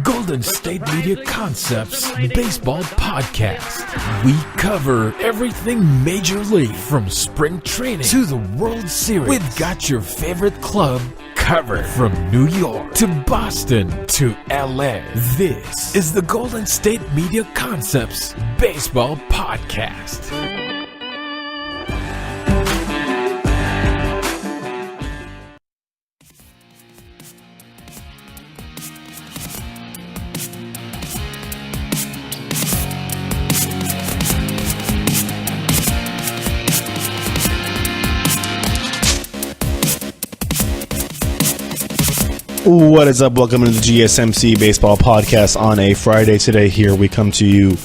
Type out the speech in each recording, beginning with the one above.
Golden State Media Concepts Baseball Podcast. We cover everything Major League, from spring training to the World Series. We've got your favorite club covered, from New York to Boston to LA. This is the Golden State Media Concepts Baseball Podcast. What is up? Welcome to the GSMC Baseball Podcast on a Friday. Today here we come to you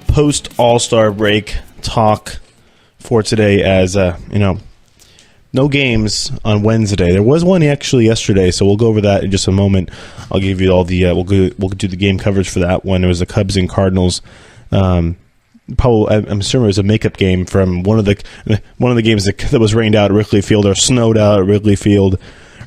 post All-Star break talk for today, as no games on Wednesday. There was one actually yesterday, so we'll go over that in just a moment. I'll give you all the we'll do the game coverage for that one. It was the Cubs and Cardinals. Probably, I'm assuming it was a makeup game from one of the games that was rained out at Wrigley Field or snowed out at Wrigley Field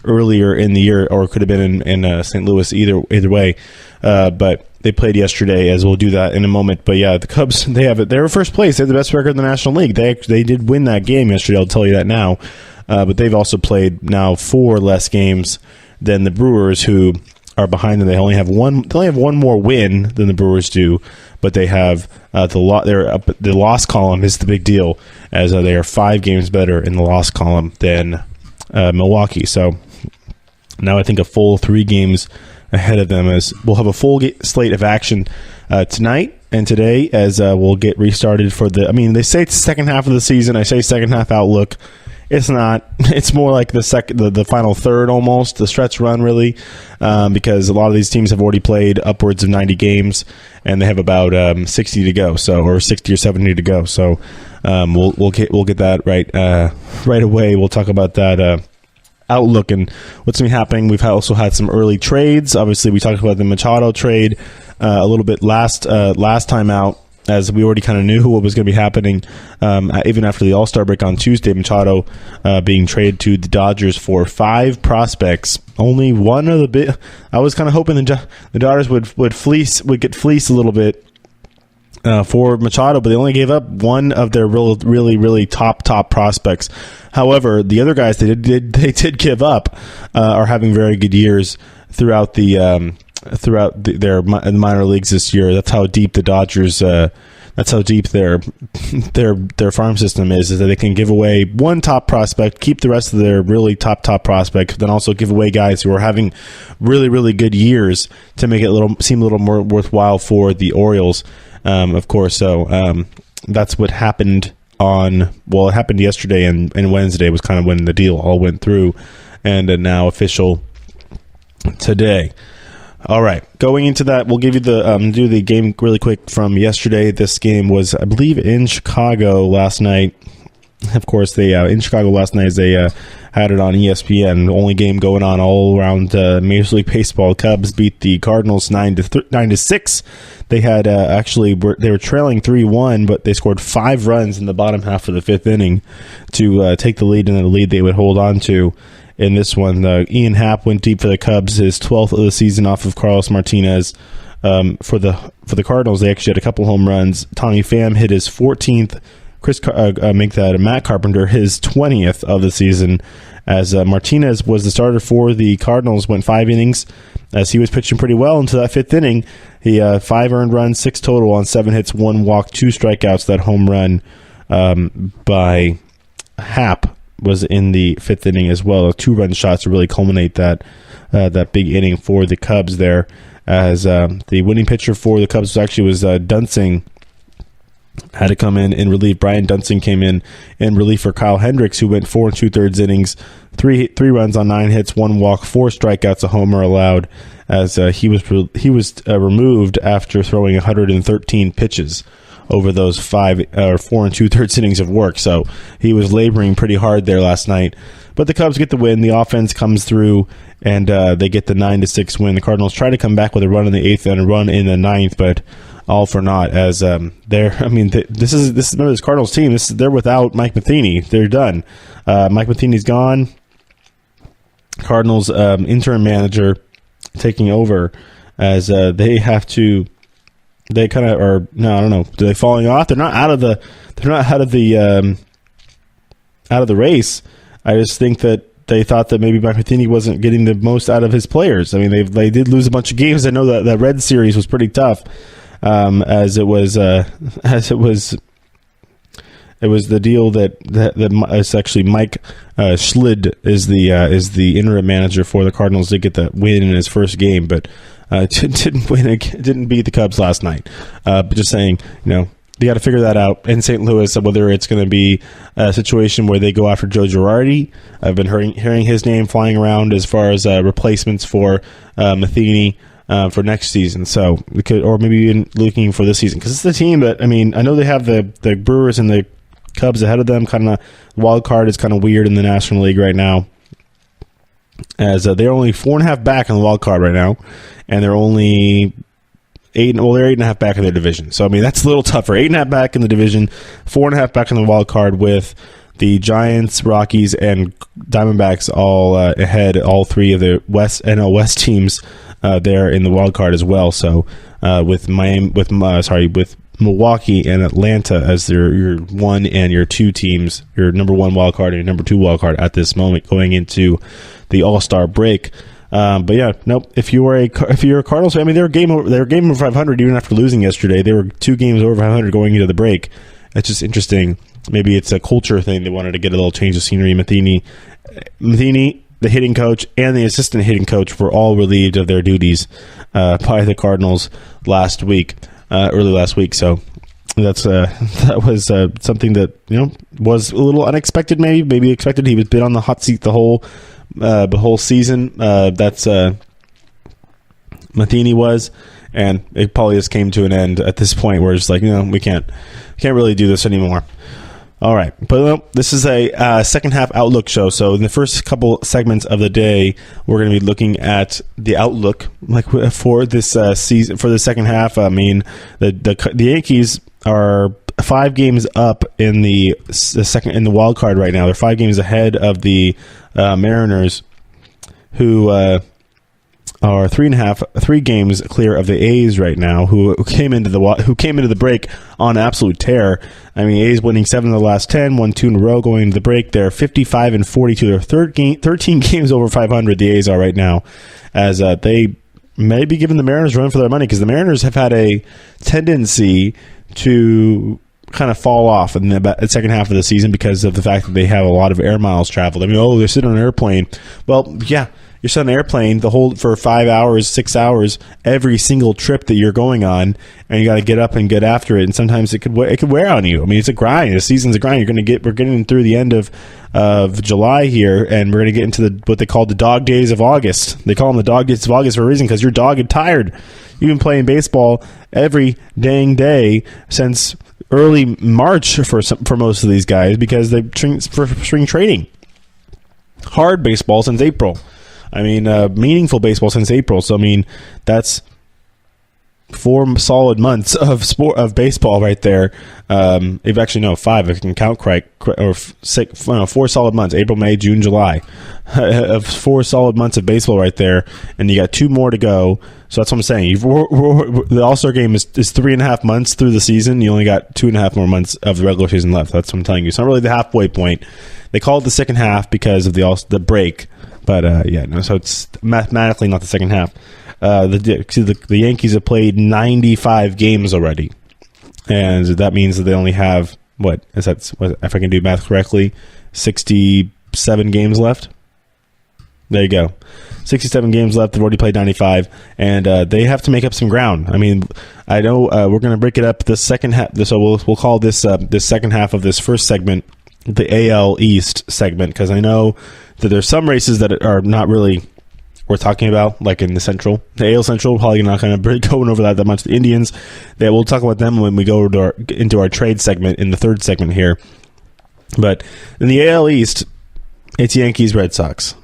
earlier in the year, or it could have been in St. Louis. Either way, but they played yesterday, as we'll do that in a moment. But yeah, the Cubs, they're first place. They have the best record in the National League. They did win that game yesterday. I'll tell you that now. But they've also played now 4 less games than the Brewers, who are behind them. They only have one more win than the Brewers do, but they have the loss column is the big deal, as they are 5 games better in the loss column than Milwaukee. So now I think a full 3 games ahead of them, as we'll have a full slate of action tonight and today, as we'll get restarted for they say it's the second half of the season. I say second half outlook. It's not. It's more like the final third, almost the stretch run, really, because a lot of these teams have already played upwards of 90 games, and they have about 60 to go, or 60 or 70 to go. So we'll get that right away. We'll talk about that outlook and what's been happening. We've also had some early trades. Obviously, we talked about the Machado trade a little bit last time out, as we already kind of knew what was going to be happening. Even after the All-Star break on Tuesday, Machado being traded to the Dodgers for 5 prospects. Only one of the bit. I was kind of hoping the Dodgers would get fleeced a little bit for Machado, but they only gave up one of their really top prospects. However, the other guys they did give up are having very good years throughout their minor leagues this year. That's how deep the Dodgers. That's how deep their farm system is that they can give away one top prospect, keep the rest of their really top prospect, then also give away guys who are having really good years to make it seem a little more worthwhile for the Orioles. Of course, so that's what happened it happened yesterday, and Wednesday was kind of when the deal all went through, and now official today. All right, going into that, we'll give you do the game really quick from yesterday. This game was, I believe, in Chicago last night. Of course, in Chicago last night, they had it on ESPN. The only game going on all around Major League Baseball. Cubs beat the Cardinals 9-6. They had they were trailing 3-1, but they scored 5 runs in the bottom half of the 5th inning to take the lead, and the lead they would hold on to. In this one, Ian Happ went deep for the Cubs, his 12th of the season off of Carlos Martinez. For the Cardinals, they actually had a couple home runs. Tommy Pham hit his 14th. Matt Carpenter his 20th of the season, as Martinez was the starter for the Cardinals. Went 5 innings, as he was pitching pretty well into that 5th inning. He 5 earned runs, 6 total on 7 hits, 1 walk, 2 strikeouts. That home run by Happ was in the 5th inning as well. 2-run shots to really culminate that big inning for the Cubs there. As the winning pitcher for the Cubs was Dunsing. Had to come in and relief. Brian Dunsing came in relief for Kyle Hendricks, who went 4 2/3 innings, 3 runs on 9 hits, 1 walk, 4 strikeouts, a homer allowed, as he was removed after throwing 113 pitches over those 4 2/3 innings of work. So he was laboring pretty hard there last night. But the Cubs get the win. The offense comes through, and they get the 9-6 win. The Cardinals try to come back with a run in the 8th and a run in the 9th, but all for naught, as this is remember, this Cardinals team, they're without Mike Matheny. They're done. Mike Matheny's gone. Cardinals interim manager taking over as they have to. They kind of are. No, I don't know. Are they falling off? They're not out of the. They're not out of the race. I just think that they thought that maybe Mike Matheny wasn't getting the most out of his players. I mean, they did lose a bunch of games. I know that the Red Series was pretty tough, as it was the deal that it's actually Mike Schlid is the interim manager for the Cardinals. Did get the win in his first game, but didn't beat the Cubs last night. But just saying, they got to figure that out in St. Louis, whether it's going to be a situation where they go after Joe Girardi. I've been hearing his name flying around as far as replacements for Matheny for next season. So we could, or maybe even looking for this season, because it's the team that, I know they have the Brewers and the Cubs ahead of them. Kind of wild card is kind of weird in the National League right now, as they're only 4.5 back in the wild card right now, and they're only they're 8.5 back in their division. So that's a little tougher. 8.5 back in the division, 4.5 back in the wild card, with the Giants, Rockies, and Diamondbacks all ahead. All three of the NL West teams there in the wild card as well. So with Milwaukee and Atlanta as your 1 and your 2 teams, your number 1 wild card and your number 2 wild card at this moment going into the All-Star break. But yeah, nope. If you're a Cardinals fan, they're game over 500 even after losing yesterday. They were 2 games over 500 going into the break. It's just interesting. Maybe it's a culture thing. They wanted to get a little change of scenery. Matheny, the hitting coach, and the assistant hitting coach were all relieved of their duties by the Cardinals early last week. So that was something that was a little unexpected. Maybe expected. He was been on the hot seat the whole season. That's Matheny was, and it probably just came to an end at this point where it's like, we can't really do this anymore. All right, but this is a second half outlook show. So in the first couple segments of the day, we're going to be looking at the outlook, for this season, for the second half. The Yankees are 5 games up in the wild card right now. They're 5 games ahead of the Mariners, who are 3 games clear of the A's right now, who came into the break on absolute tear. A's winning 7 of the last 10, won 2 in a row going into the break. They're 55-42. They're 13 games over 500. The A's are right now, as they may be giving the Mariners a run for their money, because the Mariners have had a tendency to kind of fall off in the second half of the season because of the fact that they have a lot of air miles traveled. They're sitting on an airplane. Well, yeah, you're sitting on an airplane for 5 hours, 6 hours every single trip that you're going on, and you got to get up and get after it. And sometimes it could wear on you. It's a grind. The season's a grind. We're getting through the end of July here, and we're going to get into what they call the dog days of August. They call them the dog days of August for a reason, because you're dog tired. You've been playing baseball every dang day since early March for most of these guys, because they for spring training. Hard baseball since April. Meaningful baseball since April. So that's 4 solid months of baseball right there. If actually no 5, if I can count correct, or 6, 4 solid months: April, May, June, July, of 4 solid months of baseball right there, and you got 2 more to go. So that's what I'm saying. The All-Star game is 3.5 months through the season. You only got 2.5 more months of the regular season left. That's what I'm telling you. It's not really the halfway point. They call it the second half because of the break. But so it's mathematically not the second half. The Yankees have played 95 games already, and that means that they only have if I can do math correctly, 67 games left. There you go, 67 games left. They've already played 95, and they have to make up some ground. I know we're going to break it up the second half. So we'll call this second half of this first segment the AL East segment, because I know that there's some races that are not really worth talking about, like in the Central. The AL Central, probably not going to be going over that much. The Indians, we'll talk about them when we go into our trade segment in the third segment here. But in the AL East, it's Yankees, Red Sox.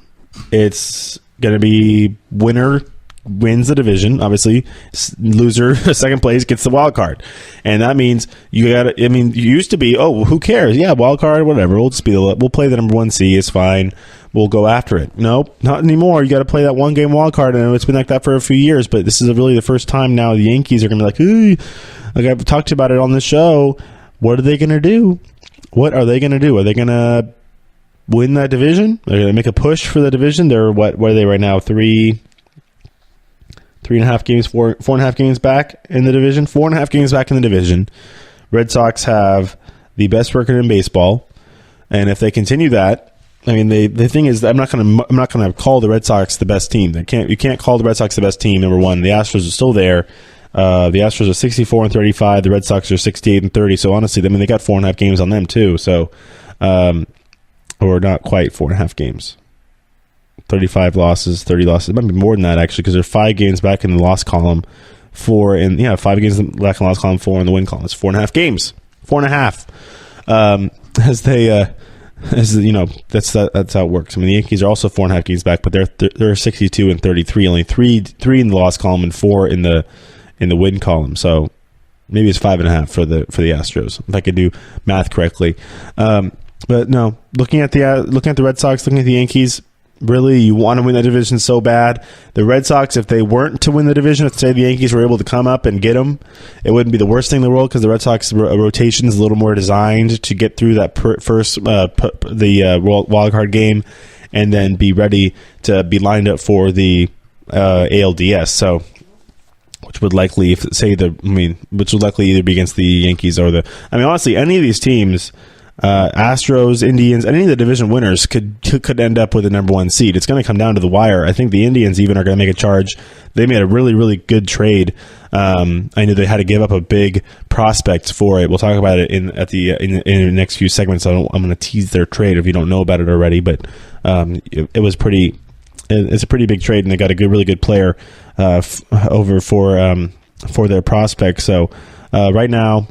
It's going to be winner wins the division. Obviously, loser second place gets the wild card, and that means you got. I mean, you used to be, oh, who cares? Yeah, wild card, whatever. We'll play the number 1 seed. It's fine. We'll go after it. Nope, not anymore. You got to play that 1 game wild card, and it's been like that for a few years. But this is really the first time now the Yankees are going to be like, hey, like I've talked about it on the show. What are they going to do? What are they going to do? Are they going to win that division? Are they going to make a push for the division? They're what are they right now? 3.5 games, 4.5 games back in the division. 4.5 games back in the division. Red Sox have the best record in baseball, and if they continue that, I mean, the thing is, I'm not gonna call the Red Sox the best team. You can't call the Red Sox the best team. Number one, the Astros are still there. The Astros are 64-35. The Red Sox are 68-30. So honestly, I mean, they got 4.5 games on them too. So, or not quite 4.5 games. 35 losses, 30 losses. It might be more than that, actually, because they're 5 games back in the loss column, 5 games back in the loss column, 4 in the win column. It's 4.5 games. 4.5. That's how it works. I mean, the Yankees are also 4.5 games back, but they're 62-33, only 3 in the loss column and 4 in the win column. So maybe it's 5.5 for the Astros, if I could do math correctly. But no, looking at the Red Sox, looking at the Yankees. Really, you want to win that division so bad. The Red Sox, if they weren't to win the division, if say the Yankees were able to come up and get them, it wouldn't be the worst thing in the world because the Red Sox rotation is a little more designed to get through that first wild card game and then be ready to be lined up for the ALDS. So, which would likely either be against the Yankees or honestly, any of these teams. Astros, Indians, any of the division winners could end up with the number 1 seed. It's going to come down to the wire. I think the Indians even are going to make a charge. They made a really, really good trade. I know they had to give up a big prospect for it. We'll talk about it in the next few segments. I'm going to tease their trade if you don't know about it already. But it was pretty. It's a pretty big trade, and they got a really good player over for their prospect. So right now.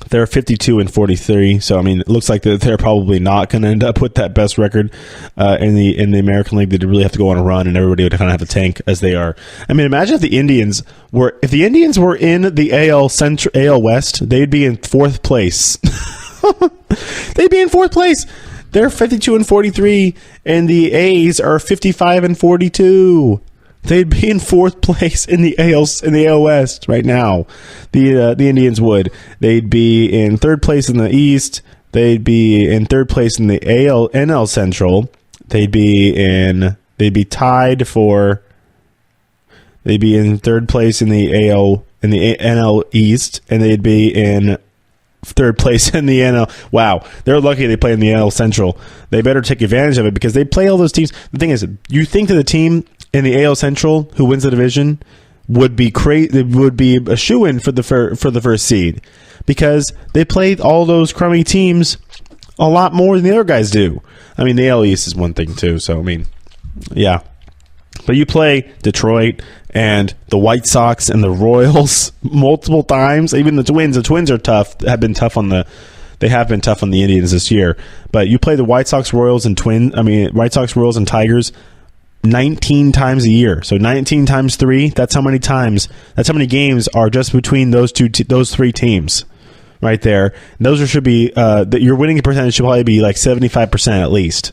They're 52-43, so I mean, it looks like they're probably not going to end up with that best record in the American League. They'd really have to go on a run, and everybody would kind of have to tank as they are. I mean, imagine if the Indians were in the AL West, they'd be in 4th place. They'd be in 4th place. They're 52-43, and the A's are 55-42. They'd be in 4th place in the AL West right now. The Indians would. They'd be in 3rd place in the East. They'd be in 3rd place in the NL Central. They'd be in 3rd place in the NL East, and they'd be in 3rd place in the NL. Wow, they're lucky they play in the NL Central. They better take advantage of it because they play all those teams. The thing is, you think that the team in the AL Central who wins the division would be a shoo-in for the first seed because they play all those crummy teams a lot more than the other guys do. I mean, the AL East is one thing too, so I mean, yeah. But you play Detroit and the White Sox and the Royals multiple times. Even the Twins. The Twins are tough. They have been tough on the Indians this year. But you play the White Sox, Royals, and White Sox, Royals, and Tigers 19 times a year. So 19 times 3, that's how many games are just between those 3 teams right there. And those should be your winning percentage should probably be like 75% at least.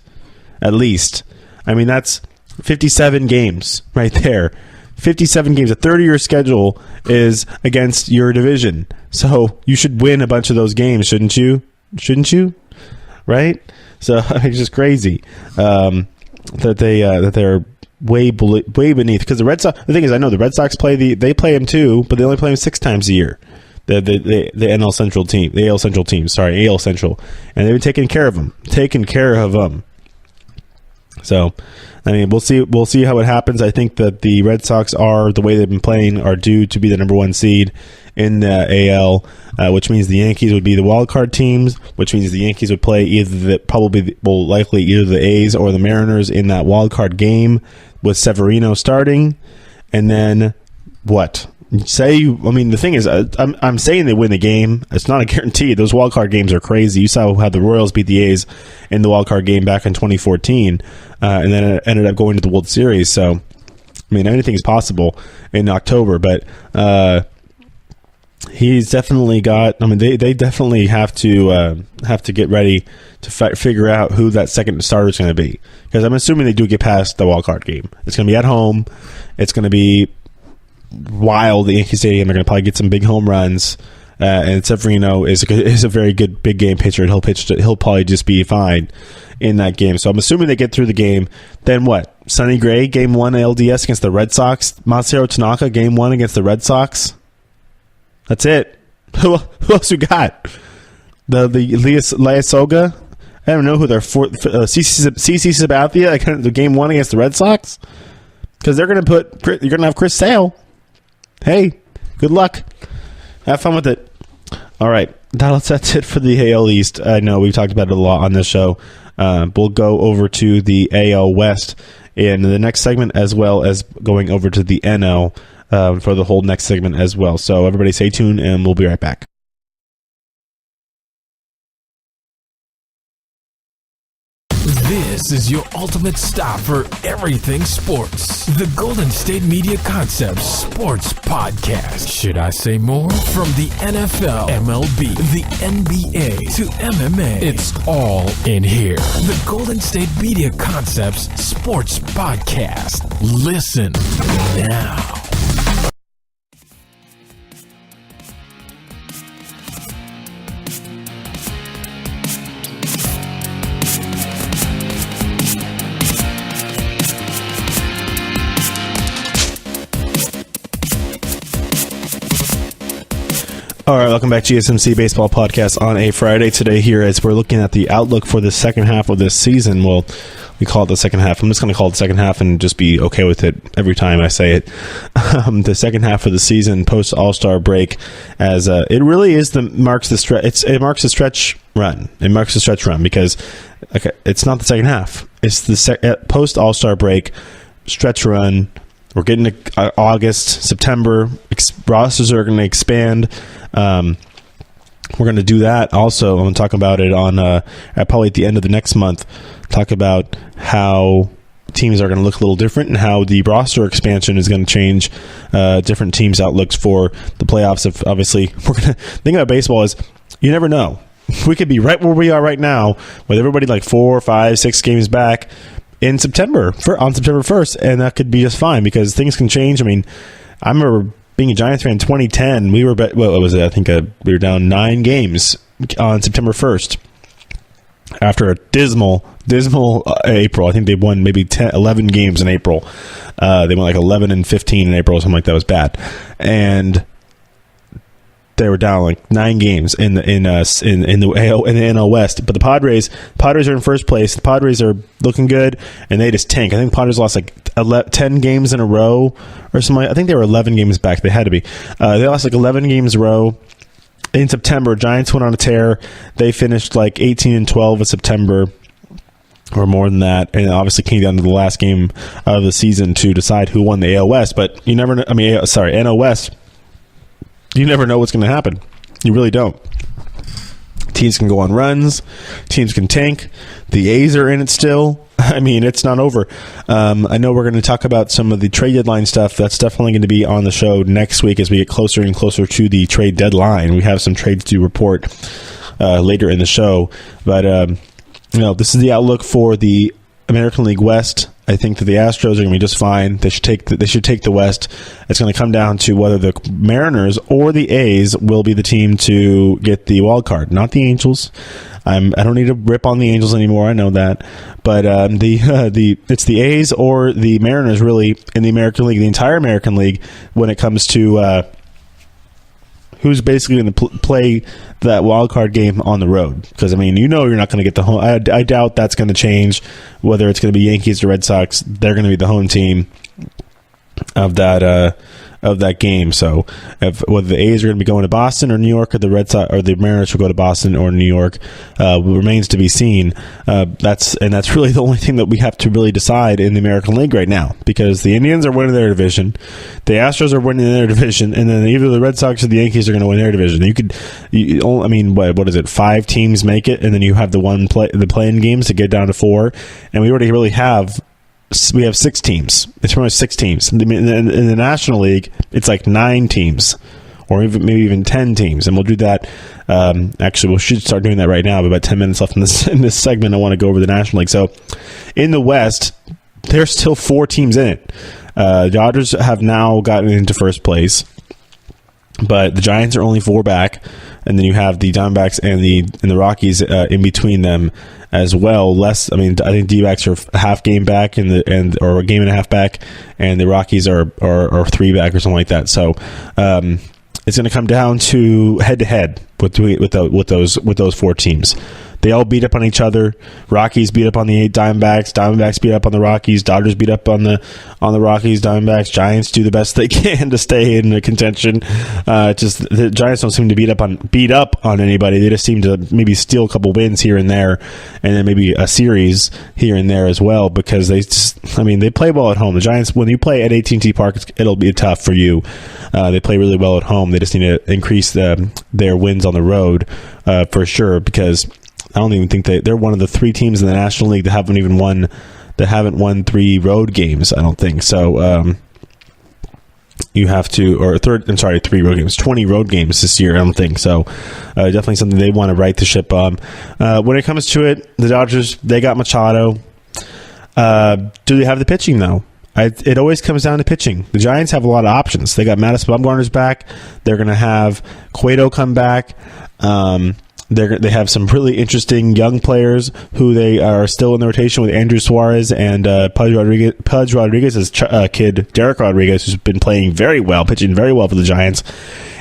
At least. I mean, that's 57 games right there. 57 games. A third of your schedule is against your division. So you should win a bunch of those games, shouldn't you? Right? So it's just crazy. That they're way beneath because the Red Sox. The thing is, I know the Red Sox play them too, but they only play them 6 times a year. The NL Central team, the AL Central team. Sorry, AL Central, and they've been taking care of them. So, I mean, we'll see how it happens. I think that the Red Sox the way they've been playing are due to be the number 1 seed in the AL, which means the Yankees would be the wild card teams, which means the Yankees would play either the A's or the Mariners in that wild card game with Severino starting, and then what? The thing is, I'm saying they win the game. It's not a guarantee. Those wild card games are crazy. You saw how the Royals beat the A's in the wild card game back in 2014, and then it ended up going to the World Series. So I mean, anything is possible in October, but he's definitely got. I mean, they definitely have to get ready to figure out who that second starter is going to be, because I'm assuming they do get past the wild card game. It's going to be at home. It's going to be wild at Yankee Stadium. They're going to probably get some big home runs. And Severino is a very good big game pitcher, and he'll probably just be fine in that game. So I'm assuming they get through the game. Then what? Sonny Gray, Game 1 LDS against the Red Sox. Masahiro Tanaka, Game 1 against the Red Sox. That's it. Who else you got? The Lyasoga? I don't know who their fourth. CC Sabathia, the Game 1 against the Red Sox? Because you're going to have Chris Sale. Hey, good luck. Have fun with it. All right, that's it for the AL East. I know we've talked about it a lot on this show. We'll go over to the AL West in the next segment, as well as going over to the NL for the whole next segment as well. So everybody stay tuned, and we'll be right back. This is your ultimate stop for everything sports. The Golden State Media Concepts Sports Podcast. Should I say more? From the NFL, MLB, the NBA to MMA, it's all in here. The Golden State Media Concepts Sports Podcast. Listen now. All right, welcome back to GSMC Baseball Podcast on a Friday today here, as we're looking at the outlook for the second half of this season. Well, we call it the second half. I'm just going to call it the second half and just be okay with it every time I say it. The second half of the season post All-Star break, as it really is marks the stretch. It marks a stretch run. It marks a stretch run because it's not the second half. It's the post All-Star break stretch run. We're getting to August, September. Rosters are going to expand. We're going to do that also. I'm going to talk about it on probably at the end of the next month. Talk about how teams are going to look a little different and how the roster expansion is going to change different teams' outlooks for the playoffs. If obviously, we're going to think about baseball is you never know. We could be right where we are right now with everybody like 4, 5, 6 games back in September, on September 1st, and that could be just fine because things can change. I mean, I remember being a Giants fan in 2010. We were, I think we were down 9 games on September 1st after a dismal April. I think they won maybe 11 games in April. They went like 11-15 in April, something like that. Was bad, and they were down like 9 games in the NL West. But the Padres are in first place. The Padres are looking good, and they just tank. I think the Padres lost like 10 games in a row or something. I think they were 11 games back. They had to be. They lost like 11 games in a row. In September, Giants went on a tear. They finished like 18-12 in September, or more than that, and it obviously came down to the last game of the season to decide who won the AL West. But you never know. I mean, NL West. You never know what's going to happen. You really don't. Teams can go on runs. Teams can tank. The A's are in it still. I mean, it's not over. I know we're going to talk about some of the trade deadline stuff. That's definitely going to be on the show next week as we get closer and closer to the trade deadline. We have some trades to report later in the show. But, this is the outlook for the American League West. I think that the Astros are going to be just fine. They should take the West. It's going to come down to whether the Mariners or the A's will be the team to get the wild card, not the Angels. I don't need to rip on the Angels anymore. I know that, but it's the A's or the Mariners really in the American League, the entire American League, when it comes to who's basically going to play that wild card game on the road. Because, I mean, you're not going to get the home. I doubt that's going to change. Whether it's going to be Yankees or Red Sox, they're going to be the home team of that game. So whether the A's are going to be going to Boston or New York, or the Red Sox or the Mariners will go to Boston or New York, remains to be seen. That's really the only thing that we have to really decide in the American League right now, because the Indians are winning their division, the Astros are winning their division, and then either the Red Sox or the Yankees are going to win their division. What is it? 5 teams make it, and then you have the play-in games to get down to 4, and we already really have we have 6 teams. It's pretty much 6 teams. In the National League, it's like 9 teams, or maybe even 10 teams. And we'll do that. Actually, we should start doing that right now. We have about 10 minutes left in this segment. I want to go over the National League. So in the West, there's still 4 teams in it. The Dodgers have now gotten into first place, but the Giants are only 4 back, and then you have the Diamondbacks and the Rockies in between them as well. I think D-backs are a half game back or a game and a half back, and the Rockies are 3 back or something like that. So it's going to come down to head to head with those 4 teams. They all beat up on each other. Rockies beat up on the Diamondbacks. Diamondbacks beat up on the Rockies. Dodgers beat up on the Rockies. Diamondbacks. Giants do the best they can to stay in the contention. Just the Giants don't seem to beat up on anybody. They just seem to maybe steal a couple wins here and there, and then maybe a series here and there as well, because they play well at home. The Giants, when you play at AT&T Park, it'll be tough for you. They play really well at home. They just need to increase their wins on the road for sure, because I don't even think they're one of the 3 teams in the National League that haven't won 3 road games. I don't think so. You have to, 3 road games, 20 road games this year. I don't think so. Definitely something they want to right the ship on. When it comes to it, the Dodgers, they got Machado. Do they have the pitching though? It always comes down to pitching. The Giants have a lot of options. They got Mattis Bumgarner's back. They're going to have Cueto come back. They have some really interesting young players who they are still in the rotation with Andrew Suarez and Pudge Rodriguez's kid, Derek Rodriguez, who's been playing very well, pitching very well for the Giants.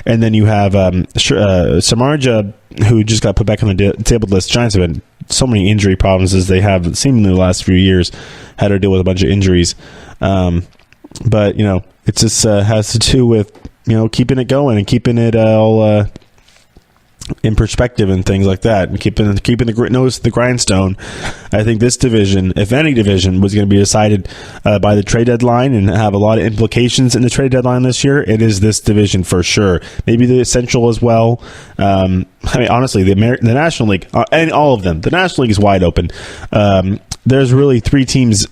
And then you have Samardzija, who just got put back on the disabled list. Giants have had so many injury problems as they have seemingly the last few years, had to deal with a bunch of injuries. But, it just has to do with, keeping it going and keeping it all in perspective and things like that, and keeping the nose to the grindstone. I think this division, if any division, was going to be decided by the trade deadline and have a lot of implications in the trade deadline this year. It is this division for sure. Maybe the Central as well. Honestly, the National League and all of them. The National League is wide open. There's really 3 teams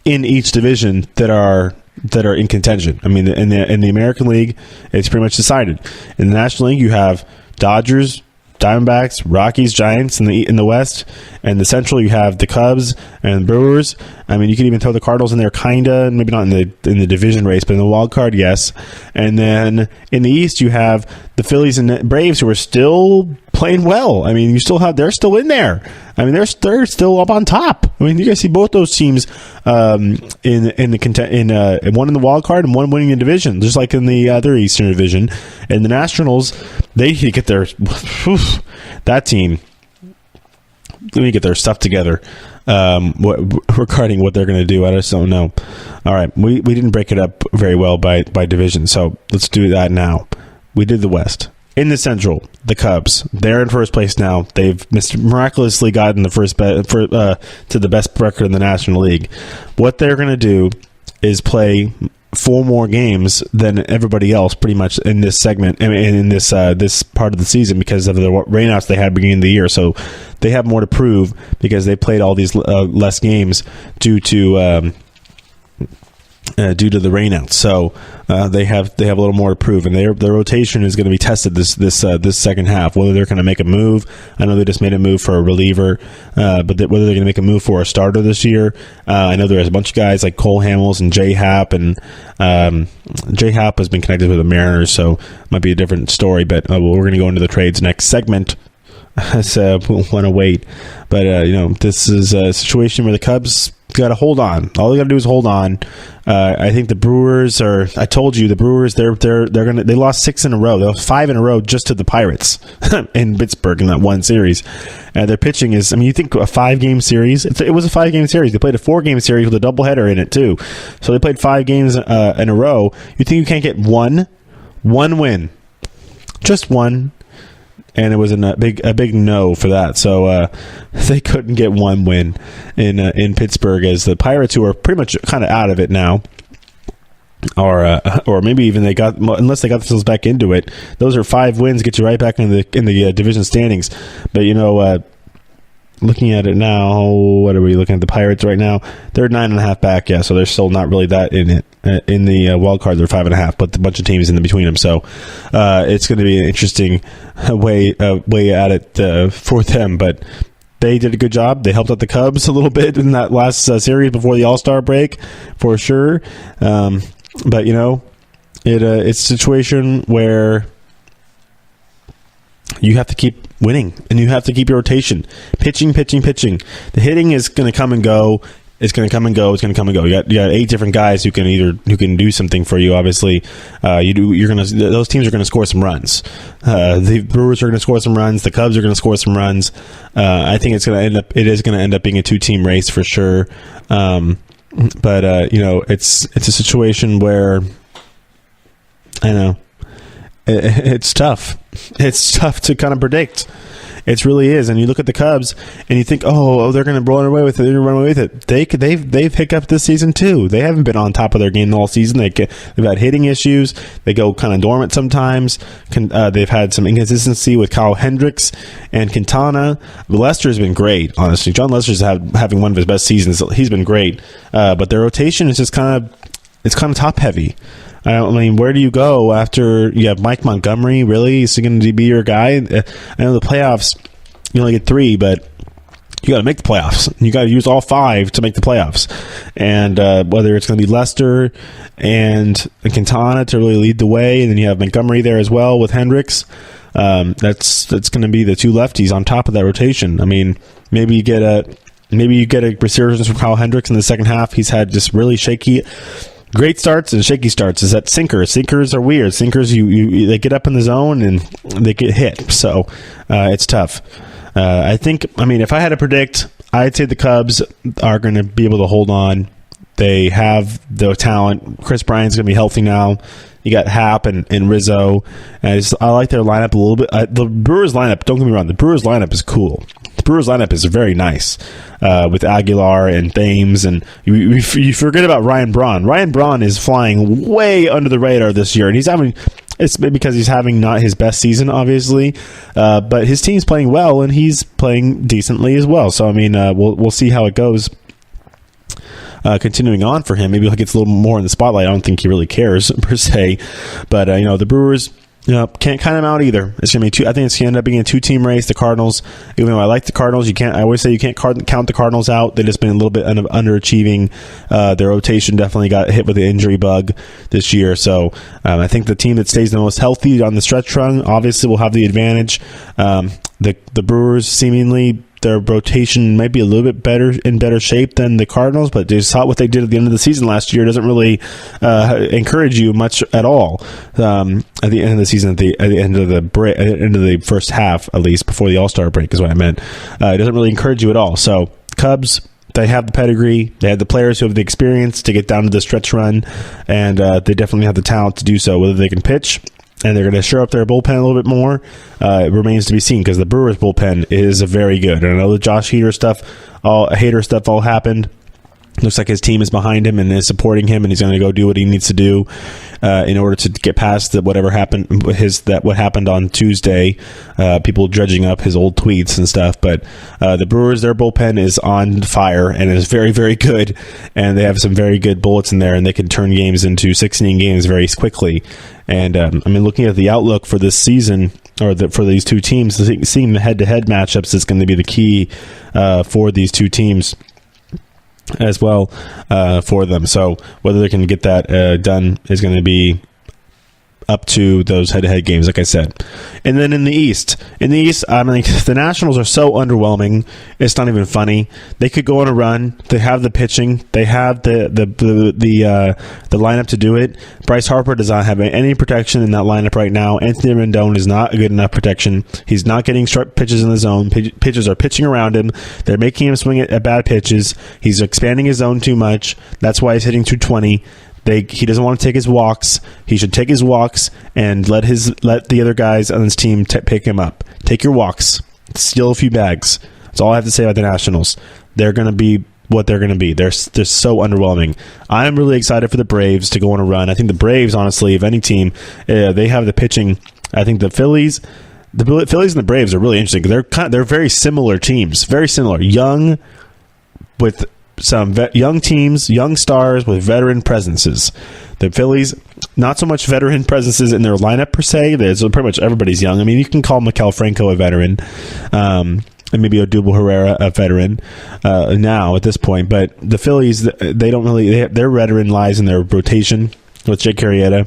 in each division that are in contention. I mean, in the American League, it's pretty much decided. In the National League, you have Dodgers, Diamondbacks, Rockies, Giants in the West, and the Central you have the Cubs and Brewers. I mean, you could even throw the Cardinals in there, kinda, maybe not in the division race, but in the wild card, yes. And then in the East, you have the Phillies and Braves, who are still playing well. I mean, they're still in there. I mean, they're still up on top. I mean, you guys see both those teams in one in the wild card and one winning the division, just like in the other Eastern Division. And the Nationals, they need to get that team. Let me get their stuff together regarding what they're going to do. I just don't know. All right, we didn't break it up very well by division, so let's do that now. We did the West. In the Central, the Cubs, they're in first place now. They've miraculously gotten the to the best record in the National League. What they're going to do is play 4 more games than everybody else, pretty much in this segment, in this part of the season, because of the rainouts they had beginning of the year. So they have more to prove because they played all these less games due to the rainouts. So they have a little more to prove, and their rotation is going to be tested this second half. Whether they're going to make a move, I know they just made a move for a reliever, but whether they're going to make a move for a starter this year, I know there's a bunch of guys like Cole Hamels and J Happ, and J Happ has been connected with the Mariners, so it might be a different story. But we're going to go into the trades next segment. So we'll want to wait, but this is a situation where the Cubs got to hold on. All they got to do is hold on. I think the Brewers are. I told you the Brewers. They lost 6 in a row. They lost 5 in a row just to the Pirates in Pittsburgh in that one series. Their pitching is. I mean, you think a 5-game series? It was a 5-game series. They played a 4-game series with a doubleheader in it too. So they played 5 games in a row. You think you can't get one win? Just one. And it was a big no for that. So they couldn't get one win in Pittsburgh, as the Pirates, who are pretty much kind of out of it now, or maybe even unless they got themselves back into it. Those are 5 wins, get you right back in the division standings. But looking at it now, what are we looking at? The Pirates right now, they're 9.5 back. Yeah, so they're still not really that in it. In the wild card, they're 5.5, but a bunch of teams in between them. So it's going to be an interesting way at it for them. But they did a good job. They helped out the Cubs a little bit in that last series before the All-Star break, for sure. But it's a situation where you have to keep winning, and you have to keep your rotation. Pitching. The hitting is going to come and go. It's going to come and go. You got 8 different guys who can do something for you. Obviously, those teams are going to score some runs. The Brewers are going to score some runs. The Cubs are going to score some runs. I think it is going to end up being a 2-team race for sure. But it's a situation where I know it's tough. It's tough to kind of predict. It really is. And you look at the Cubs and you think, oh, they're going to run away with it. They're going to run away with it. They've hiccuped this season too. They haven't been on top of their game all season. They've had hitting issues. They go kind of dormant sometimes. They've had some inconsistency with Kyle Hendricks and Quintana. Lester's been great, honestly. John Lester's having one of his best seasons. He's been great. But their rotation is just kind of top heavy. I mean, where do you go after you have Mike Montgomery? Really? Is he going to be your guy? I know the playoffs, you only get 3, but you got to make the playoffs. You got to use all 5 to make the playoffs. And whether it's going to be Lester and Quintana to really lead the way, and then you have Montgomery there as well with Hendricks, that's going to be the 2 lefties on top of that rotation. I mean, maybe you get a resurgence from Kyle Hendricks in the second half. He's had just really great starts and shaky starts. Is that sinkers are weird. Sinkers, they get up in the zone and they get hit. So it's tough. If I had to predict, I'd say the Cubs are going to be able to hold on. They have the talent. Chris Bryant's going to be healthy now. You got Happ and Rizzo. And I like their lineup a little bit. The Brewers lineup, don't get me wrong, the Brewers lineup is cool. The Brewers lineup is very nice with Aguilar and Thames. And you forget about Ryan Braun. Ryan Braun is flying way under the radar this year. And it's because he's having not his best season, obviously. But his team's playing well, and he's playing decently as well. So, I mean, we'll see how it goes. Continuing on for him, maybe he gets a little more in the spotlight. I don't think he really cares per se, but the Brewers can't count him out either. It's gonna be I think it's gonna end up being a 2-team race. The Cardinals, even though I like the Cardinals, I always say you can't count the Cardinals out. They've just been a little bit underachieving. Their rotation definitely got hit with the injury bug this year. So I think the team that stays the most healthy on the stretch run obviously will have the advantage. The Brewers seemingly, their rotation might be a little bit in better shape than the Cardinals, but they saw what they did at the end of the season last year. It doesn't really encourage you much at all at the end of the season. At the end of the first half, at least before the All-Star break, is what I meant. It doesn't really encourage you at all. So Cubs, they have the pedigree, they have the players who have the experience to get down to the stretch run, and they definitely have the talent to do so. Whether they can pitch, and they're going to shore up their bullpen a little bit more, it remains to be seen, because the Brewers bullpen is very good. And I know the Josh Hader stuff all happened. Looks like his team is behind him and is supporting him, and he's going to go do what he needs to do in order to get past what happened on Tuesday. People dredging up his old tweets and stuff. But the Brewers, their bullpen is on fire and is very, very good, and they have some very good bullets in there, and they can turn games into 16 games very quickly. And looking at the outlook for this season, for these two teams, seeing the head-to-head matchups is going to be the key for these two teams as well for them. So whether they can get that done is going to be up to those head-to-head games, like I said. And then in the East, the Nationals are so underwhelming. It's not even funny. They could go on a run. They have the pitching. They have the lineup to do it. Bryce Harper does not have any protection in that lineup right now. Anthony Rendon is not a good enough protection. He's not getting sharp pitches in the zone. Pitchers are pitching around him. They're making him swing at bad pitches. He's expanding his zone too much. That's why he's hitting 220. He doesn't want to take his walks. He should take his walks and let the other guys on his team pick him up. Take your walks. Steal a few bags. That's all I have to say about the Nationals. They're going to be what they're going to be. They're so underwhelming. I'm really excited for the Braves to go on a run. I think the Braves, honestly, if any team, they have the pitching. I think the Phillies, the Phillies and the Braves are really interesting because they're very similar teams, very similar, young with some young teams, young stars with veteran presences. The Phillies, not so much veteran presences in their lineup per se. There's pretty much everybody's young. I mean, you can call Maikel Franco a veteran, and maybe Odubel Herrera a veteran now at this point. But the Phillies, they don't really. Their veteran lies in their rotation with Jake Arrieta.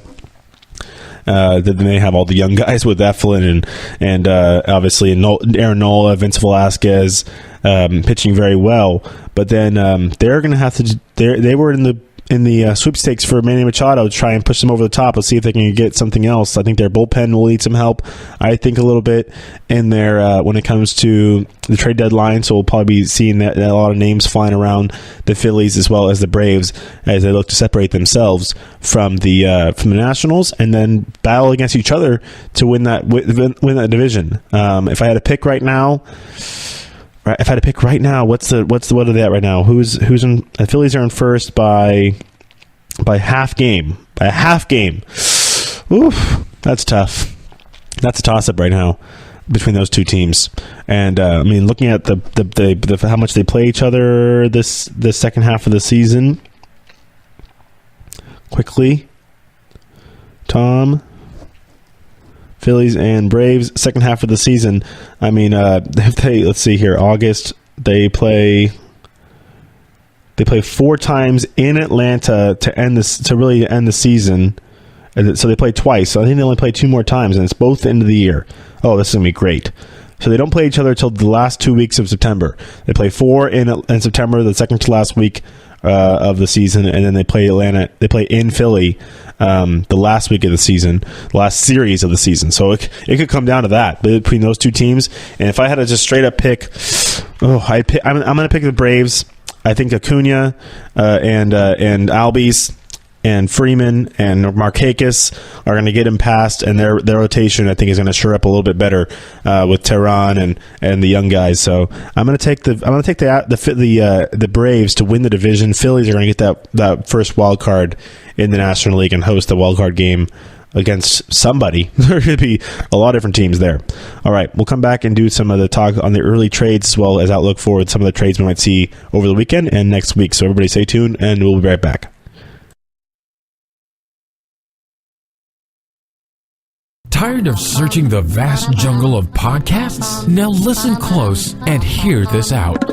Then they have all the young guys with Eflin and obviously Aaron Nola, Vince Velasquez, pitching very well. But then they're going to have to. They were in the sweepstakes for Manny Machado to try and push them over the top. Let's see if they can get something else. I think their bullpen will need some help. I think a little bit in their when it comes to the trade deadline. So we'll probably be seeing that a lot of names flying around the Phillies as well as the Braves as they look to separate themselves from the Nationals and then battle against each other to win that division. If I had to pick right now. If I had to pick right now, what are they at right now? Who's in? The Phillies are in first by half game. By a half game. Oof, that's tough. That's a toss up right now between those two teams. And I mean, looking at the how much they play each other this second half of the season. Quickly, Tom. Phillies and Braves, second half of the season. I mean, let's see here. August, they play 4 times in Atlanta to really end the season. So they play twice. So I think they only play 2 more times, and it's both the end of the year. Oh, this is gonna be great. So they don't play each other until the last 2 weeks of September. They play 4 in September, the second to last week of the season, and then they play Atlanta. They play in Philly the last week of the season, the last series of the season. So it could come down to that between those two teams. And if I had to just straight up pick, I'm going to pick the Braves. I think Acuna and Albies and Freeman and Markakis are going to get him past, and their rotation I think is going to shore up a little bit better with Tehran and the young guys. So I'm going to take the Braves to win the division. Phillies are going to get that first wild card in the National League and host the wild card game against somebody. There could be a lot of different teams there. All right, we'll come back and do some of the talk on the early trades as well as outlook for some of the trades we might see over the weekend and next week. So everybody stay tuned, and we'll be right back. Tired of searching the vast jungle of podcasts? Now listen close and hear this out.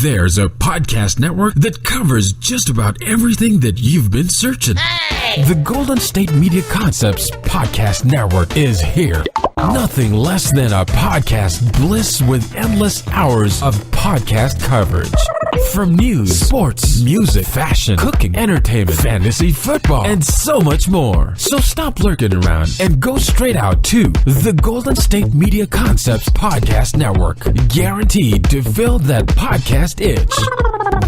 There's a podcast network that covers just about everything that you've been searching. Hey! The Golden State Media Concepts Podcast Network is here. Nothing less than a podcast bliss with endless hours of podcast coverage. From news, sports, music, fashion, cooking, entertainment, fantasy, football, and so much more. So stop lurking around and go straight out to the Golden State Media Concepts Podcast Network. Guaranteed to fill that podcast itch.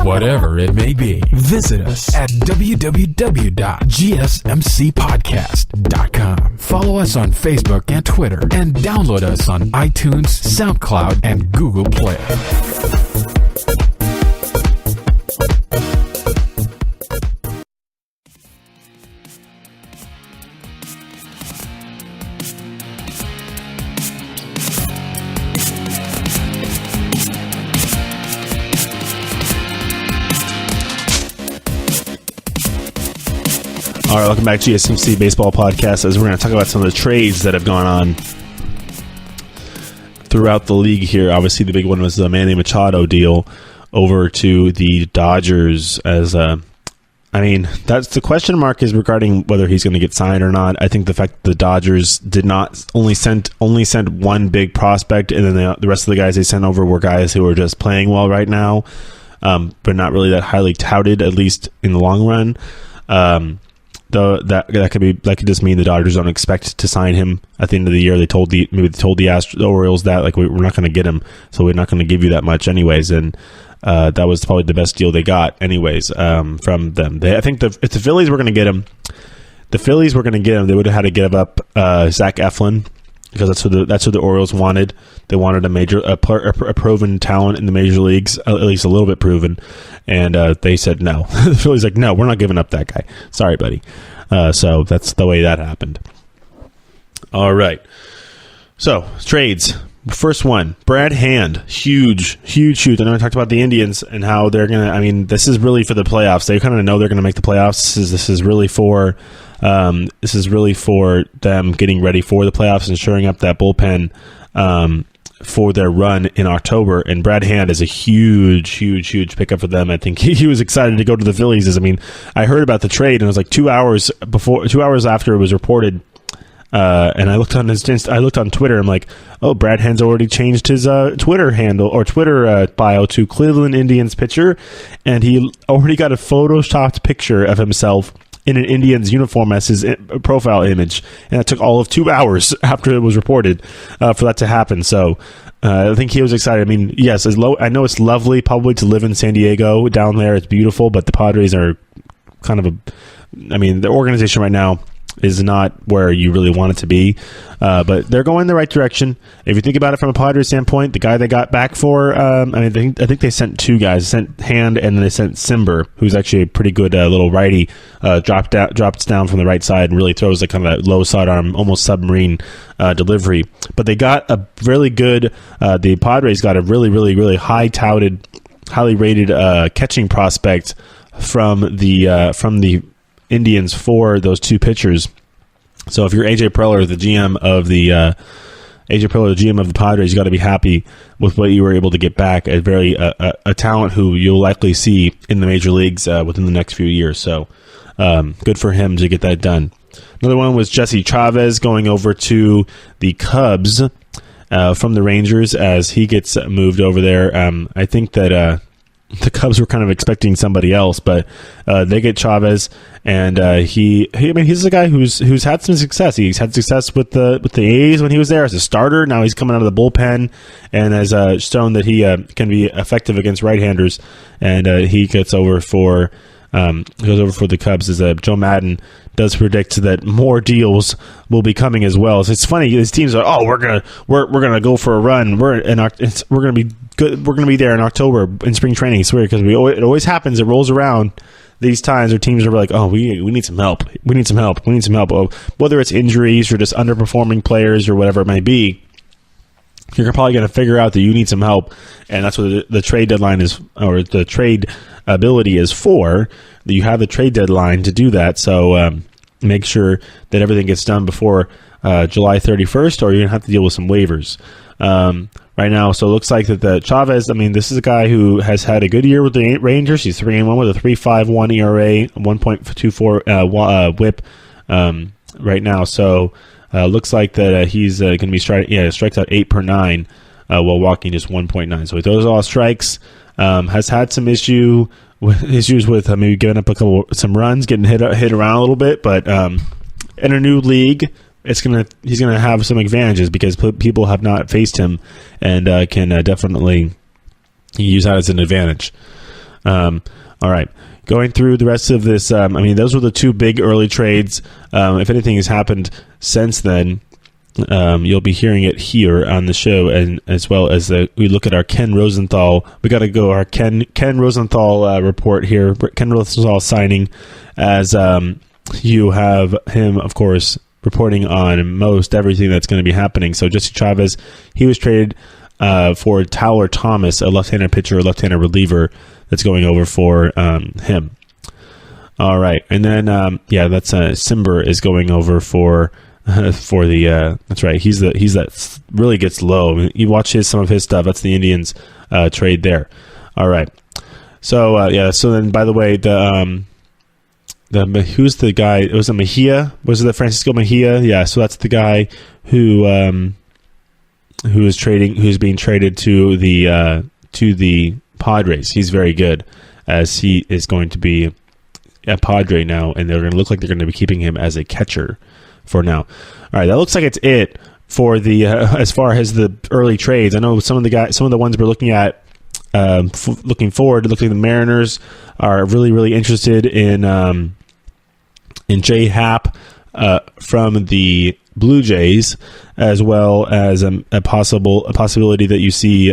Whatever it may be. Visit us at www.gsmcpodcast.com. Follow us on Facebook and Twitter, and download us on iTunes, SoundCloud, and Google Play. All right, welcome back to GSMC Baseball Podcast, as we're going to talk about some of the trades that have gone on throughout the league here. Obviously, the big one was the Manny Machado deal over to the Dodgers. That's the question mark is regarding whether he's going to get signed or not. I think the fact that the Dodgers did not only sent one big prospect, and then the rest of the guys they sent over were guys who are just playing well right now, but not really that highly touted, at least in the long run. Though that could just mean the Dodgers don't expect to sign him at the end of the year. They told the Orioles that we're not going to get him, so we're not going to give you that much anyways. And that was probably the best deal they got anyways from them. I think if the Phillies were going to get him, they would have had to give up Zach Eflin, because that's who the Orioles wanted. They wanted a proven talent in the major leagues, at least a little bit proven, and they said no. The Phillies like, no, we're not giving up that guy. Sorry, buddy. So that's the way that happened. All right. So, trades. First one, Brad Hand. Huge. I know I talked about the Indians and how they're going to, this is really for the playoffs. They kind of know they're going to make the playoffs. This is really for them getting ready for the playoffs and shoring up that bullpen for their run in October. And Brad Hand is a huge pickup for them. I think he was excited to go to the Phillies. I heard about the trade and it was like 2 hours after it was reported. And I looked on Twitter. I'm like, oh, Brad Hand's already changed his Twitter handle or Twitter bio to Cleveland Indians pitcher, and he already got a photoshopped picture of himself in an Indians uniform as his profile image, and it took all of 2 hours after it was reported for that to happen. So I think he was excited. Yes, I know it's lovely probably to live in San Diego. Down there, it's beautiful, but the Padres are kind of the organization right now is not where you really want it to be, but they're going in the right direction. If you think about it from a Padres standpoint, the guy they got back for, I think they sent two guys. They sent Hand and then they sent Cimber, who's actually a pretty good little righty. Drops down from the right side and really throws like kind of that low sidearm, almost submarine delivery. But they got a really good. The Padres got a really high touted, highly rated catching prospect from the Indians for those two pitchers. So if you're AJ Preller, the GM of the Padres, you got to be happy with what you were able to get back. A talent who you'll likely see in the major leagues within the next few years. So good for him to get that done. Another one was Jesse Chavez going over to the Cubs from the Rangers as he gets moved over there. I think that the Cubs were kind of expecting somebody else, but they get Chavez, and he's a guy who's had some success. He's had success with the A's when he was there as a starter. Now he's coming out of the bullpen and has shown that he can be effective against right-handers. And he goes over for the Cubs. As Joe Madden does predict that more deals will be coming as well. So it's funny. These teams are, we're gonna go for a run. We're gonna be good. We're gonna be there in October in spring training. I swear, because it always happens. It rolls around these times where teams are like, we need some help. We need some help. Whether it's injuries or just underperforming players or whatever it might be, you're probably going to figure out that you need some help, and that's what the trade deadline is, or the trade ability is for. That you have the trade deadline to do that. So make sure that everything gets done before July 31st, or you're going to have to deal with some waivers right now. So it looks like that the Chavez, this is a guy who has had a good year with the Rangers. He's 3-1 with a 3.51 ERA, 1.24 WHIP right now. So looks like that he's going to be strikes out 8 per 9 while walking just 1.9. So he throws all strikes. Has had some issues with maybe giving up some runs, getting hit around a little bit, but in a new league, he's gonna have some advantages because people have not faced him and can definitely use that as an advantage. All right, going through the rest of this, those were the two big early trades. If anything has happened since then, you'll be hearing it here on the show, and as well as we look at our Ken Rosenthal. We got to go our Ken Rosenthal report here. Ken Rosenthal signing, as you have him, of course, reporting on most everything that's going to be happening. So Jesse Chavez, he was traded for Tyler Thomas, a left-handed pitcher, a left-handed reliever that's going over for him. All right, and then that's Cimber is going over for the that's right. He's that really gets low. You watch some of his stuff. That's the Indians trade there. All right. So So then, by the way, who's the guy? It was a Mejia. Was it the Francisco Mejia? Yeah. So that's the guy who's being traded to the Padres. He's very good, as he is going to be a Padre now, and they're going to look like they're going to be keeping him as a catcher for now. All right, that looks like it's it for the as far as the early trades. I know some of the ones we're looking at, looking forward. Looking at the Mariners are really interested in J Happ, from the Blue Jays, as well as a possibility that you see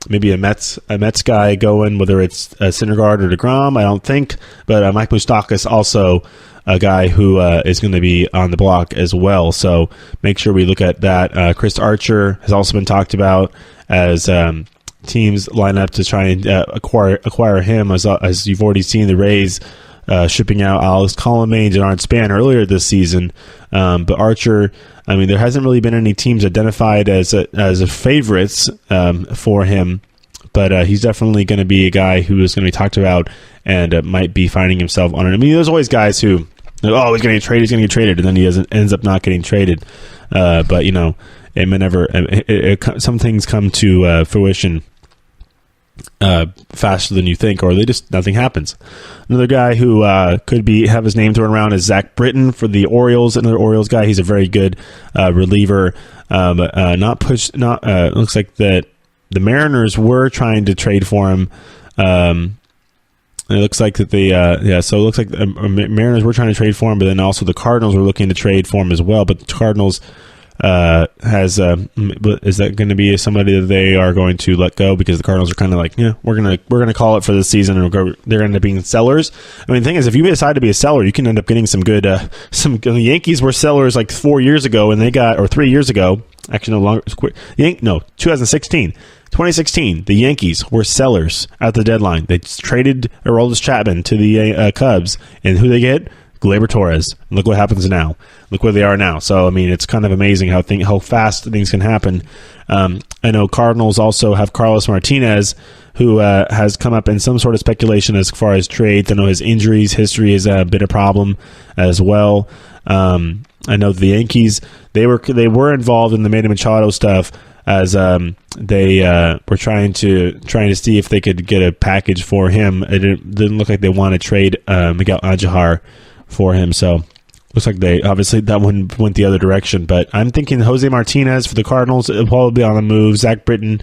maybe a Mets guy going, whether it's Syndergaard or DeGrom. I don't think, but Mike Moustakas also a guy who is going to be on the block as well. So make sure we look at that. Chris Archer has also been talked about as teams line up to try and acquire him, as you've already seen the Rays shipping out Alex Colomé and Jernard Span earlier this season. But Archer, I mean, there hasn't really been any teams identified as favorites for him, but he's definitely going to be a guy who is going to be talked about and might be finding himself on it. I mean, there's always guys who, he's going to get traded, and then he ends up not getting traded. But, you know, it may never. Some things come to fruition faster than you think, or nothing happens. Another guy who could have his name thrown around is Zach Britton for the Orioles. Another Orioles guy. He's a very good reliever. Looks like that the Mariners were trying to trade for him. It looks like that so it looks like the Mariners were trying to trade for him, but then also the Cardinals were looking to trade for him as well. But the Cardinals is that going to be somebody that they are going to let go, because the Cardinals are kind of like, we're gonna call it for this season, and they're going to end up being sellers. I mean, the thing is, if you decide to be a seller, you can end up getting some good. The Yankees were sellers like 4 years ago, and or 3 years ago. Actually, no longer. 2016. 2016, the Yankees were sellers at the deadline. They traded Aroldis Chapman to the Cubs, and who they get? Gleyber Torres. Look what happens now. Look where they are now. So, I mean, it's kind of amazing how fast things can happen. I know Cardinals also have Carlos Martinez, who has come up in some sort of speculation as far as trades. I know his injuries history has been a problem as well. I know the Yankees, they were involved in the Manny Machado stuff, as they were trying to see if they could get a package for him. It didn't look like they want to trade Miguel Andujar for him, so looks like that one went the other direction. But I'm thinking Jose Martinez for the Cardinals will probably be on the move. Zach Britton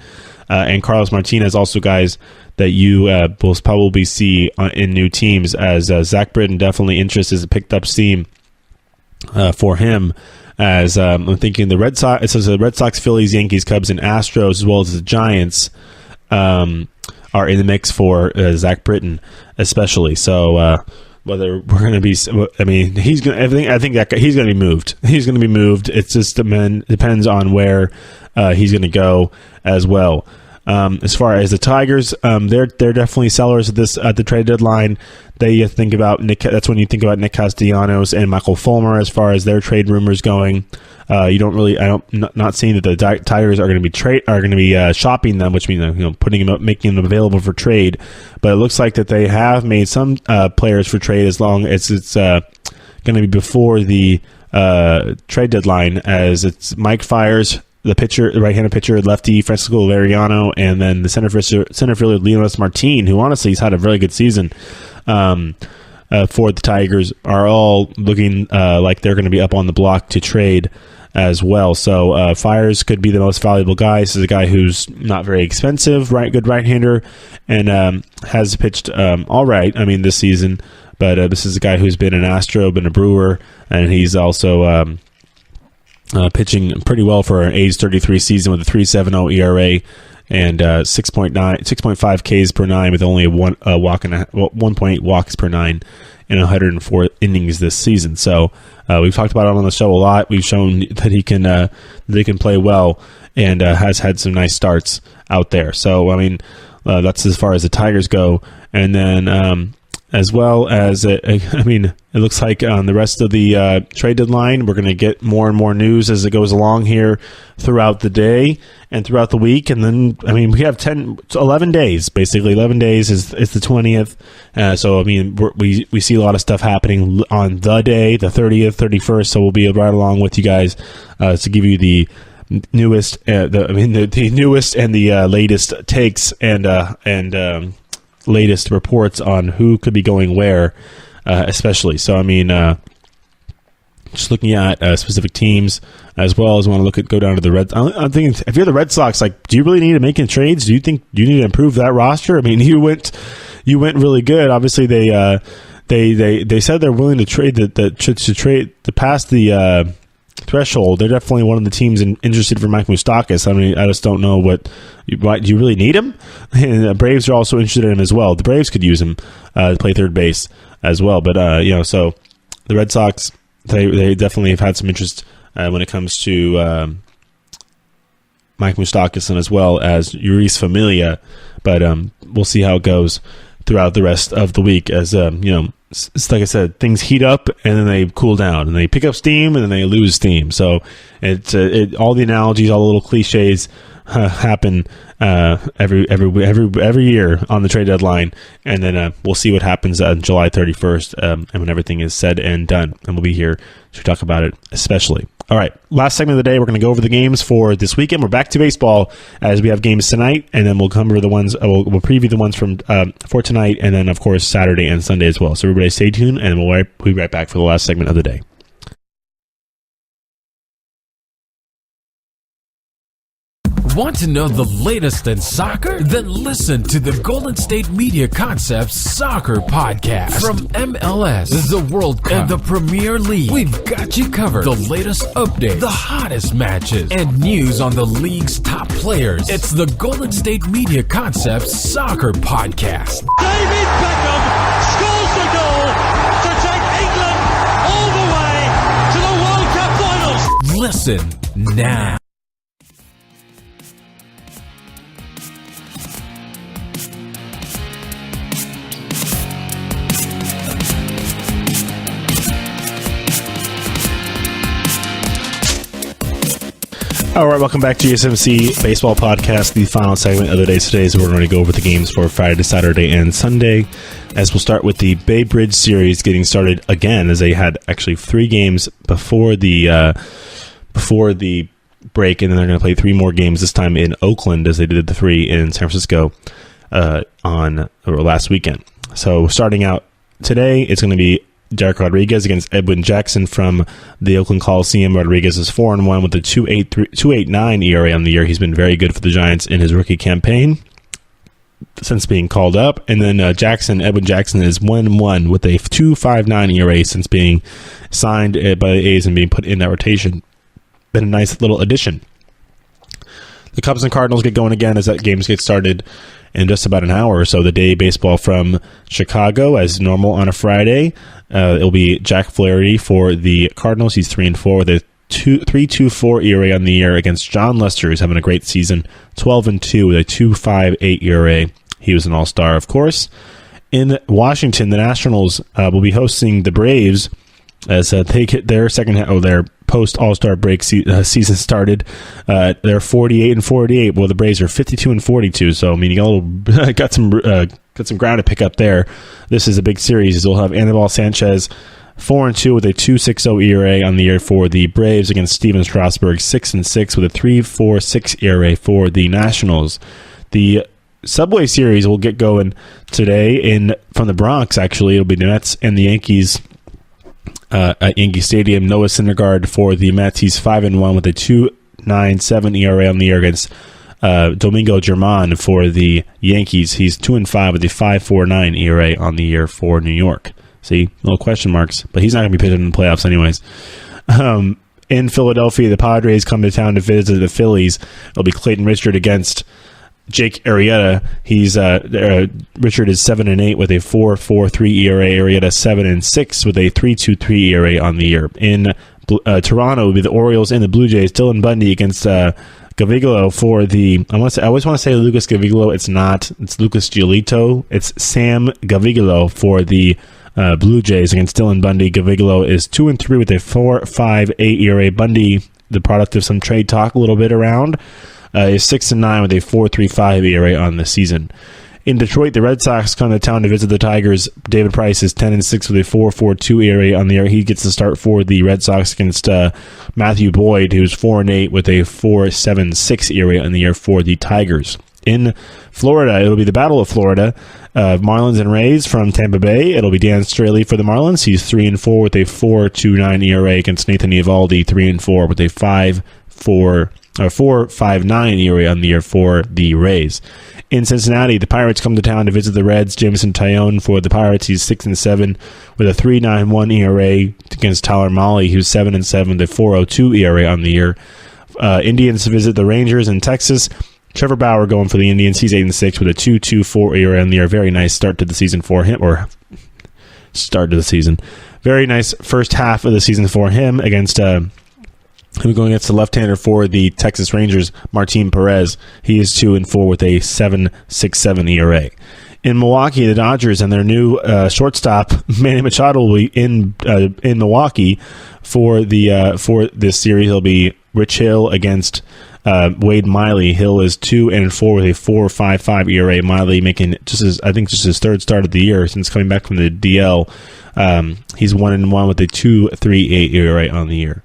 and Carlos Martinez, also guys that you will probably see in new teams, as Zach Britton definitely interest is picked up steam for him. As I'm thinking the Red Sox, it says the Red Sox, Phillies, Yankees, Cubs, and Astros, as well as the Giants, are in the mix for Zach Britton, especially. So whether we're going to be, I mean, I think that he's going to be moved. He's going to be moved. It's just depends on where he's going to go as well. As far as the Tigers, they're definitely sellers at the trade deadline. They think about that's when you think about Nick Castellanos and Michael Fulmer as far as their trade rumors going. Not seeing that the Tigers are going to be shopping them, which means making them available for trade. But it looks like that they have made some players for trade, as long as it's going to be before the trade deadline, as it's Mike Fiers, the right-handed pitcher, lefty Francisco Lariano, and then the center fielder Leonys Martin, who honestly has had a very good season for the Tigers, are all looking like they're going to be up on the block to trade as well. So Fiers could be the most valuable guy. This is a guy who's not very expensive, good right-hander, and has pitched all right, this season. But this is a guy who's been an Astro, been a Brewer, and he's also pitching pretty well for an age 33 season with a 3.70 ERA and 6.5 Ks per nine, with only 1.8 walks per nine in 104 innings this season. So we've talked about it on the show a lot. We've shown that he can play well, and has had some nice starts out there. So that's as far as the Tigers go. And then as well as it looks like on the rest of the trade deadline, we're going to get more and more news as it goes along here throughout the day and throughout the week. And then we have 11 days, basically 11 days is the 20th. So we see a lot of stuff happening on the day, the 30th, 31st. So we'll be right along with you guys to give you the newest, the newest and the latest takes and latest reports on who could be going where, especially. So just looking at specific teams, as well as want to go down to the Reds. I'm thinking, if you're the Red Sox, do you really need to make any trades? Do you think you need to improve that roster? You went really good. Obviously, they they said they're willing to trade to trade to pass the threshold. They're definitely one of the teams interested for Mike Moustakas. I mean, I just don't know do you really need him? And the Braves are also interested in him as well. The Braves could use him to play third base as well. But so the Red Sox, they definitely have had some interest when it comes to Mike Moustakas and as well as Uris Familia. But we'll see how it goes throughout the rest of the week as it's like I said, things heat up and then they cool down and they pick up steam and then they lose steam. So it's all the analogies, all the little cliches happen every year on the trade deadline, and then we'll see what happens on July 31st and when everything is said and done, and we'll be here to talk about it especially. All right, last segment of the day, we're going to go over the games for this weekend. We're back to baseball as we have games tonight, and then we'll cover the ones, we'll preview the ones from for tonight, and then, of course, Saturday and Sunday as well. So everybody stay tuned, and we'll be right back for the last segment of the day. Want to know the latest in soccer? Then listen to the Golden State Media Concepts Soccer Podcast. From MLS, the World Cup, and the Premier League, we've got you covered. The latest updates, the hottest matches, and news on the league's top players. It's the Golden State Media Concepts Soccer Podcast. David Beckham scores the goal to take England all the way to the World Cup finals. Listen now. All right, welcome back to GSMC Baseball Podcast, the final segment of the day today. So we're going to go over the games for Friday, Saturday, and Sunday, as we'll start with the Bay Bridge series getting started again, as they had actually 3 games before the break, and then they're going to play 3 more games, this time in Oakland, as they did the 3 in San Francisco last weekend. So starting out today, it's going to be Derek Rodriguez against Edwin Jackson from the Oakland Coliseum. Rodriguez is 4-1 with a 2.89 ERA on the year. He's been very good for the Giants in his rookie campaign since being called up. And then Edwin Jackson is 1-1 with a 2.59 ERA since being signed by the A's and being put in that rotation. Been a nice little addition. The Cubs and Cardinals get going again as that games get started in just about an hour or so. The day baseball from Chicago, as normal on a Friday. It'll be Jack Flaherty for the Cardinals. He's 3-4 with a 3.24 ERA on the year against John Lester, who's having a great season. 12-2 with a 2.58 ERA. He was an all-star, of course. In Washington, the Nationals will be hosting the Braves as they get their their post All-Star break season started. They're 48-48. Well, the Braves are 52-42. So I mean, you got some ground to pick up there. This is a big series. They'll have Anibal Sanchez 4-2 with a 2.60 ERA on the year for the Braves against Steven Strasburg 6-6 with a 3.46 ERA for the Nationals. The Subway Series will get going today from the Bronx. Actually, it'll be the Mets and the Yankees. At Yankee Stadium. Noah Syndergaard for the Mets. He's 5-1 with a 2.97 ERA on the year against Domingo Germán for the Yankees. He's 2-5 with a 5.49 ERA on the year for New York. See, little question marks, but he's not going to be pitching in the playoffs anyways. In Philadelphia, the Padres come to town to visit the Phillies. It'll be Clayton Richard against Jake Arrieta. Richard is 7-8 with a 4.43 ERA. Arrieta 7-6 with a 3.23 ERA on the year. In Toronto, will be the Orioles and the Blue Jays. Dylan Bundy against Gaviglio for the. I always want to say Lucas Gaviglio. It's not. It's Lucas Giolito. It's Sam Gaviglio for the Blue Jays against Dylan Bundy. Gaviglio is 2-3 with a 4.58 ERA. Bundy, the product of some trade talk a little bit around. Is 6-9 with a 4.35 ERA on the season. In Detroit, the Red Sox come to town to visit the Tigers. David Price is 10-6 with a 4.42 ERA on the year. He gets the start for the Red Sox against Matthew Boyd, who's 4-8 with a 4.76 ERA on the year for the Tigers. In Florida, it'll be the Battle of Florida. Marlins and Rays from Tampa Bay. It'll be Dan Straley for the Marlins. He's 3-4 with a 4.29 ERA against Nathan Eovaldi, 3-4 with a 4.59 ERA on the year for the Rays. In Cincinnati, the Pirates come to town to visit the Reds. Jameson Taillon for the Pirates. He's 6-7 with a 3.91 ERA against Tyler Mahle, who's 7-7 with a 4.02 ERA on the year. Indians visit the Rangers in Texas. Trevor Bauer going for the Indians. He's 8-6 with a 2.24 ERA on the year. Very nice start to the season for him, or start to the season. Very nice first half of the season for him against. Who's going against the left-hander for the Texas Rangers, Martin Perez. He is 2-4 with a 7.67 ERA. In Milwaukee, the Dodgers and their new shortstop Manny Machado will be in Milwaukee for this series. It'll be Rich Hill against Wade Miley. Hill is 2-4 with a 4.55 ERA. Miley making just his third start of the year since coming back from the DL. He's 1-1 with a 2.38 ERA on the year.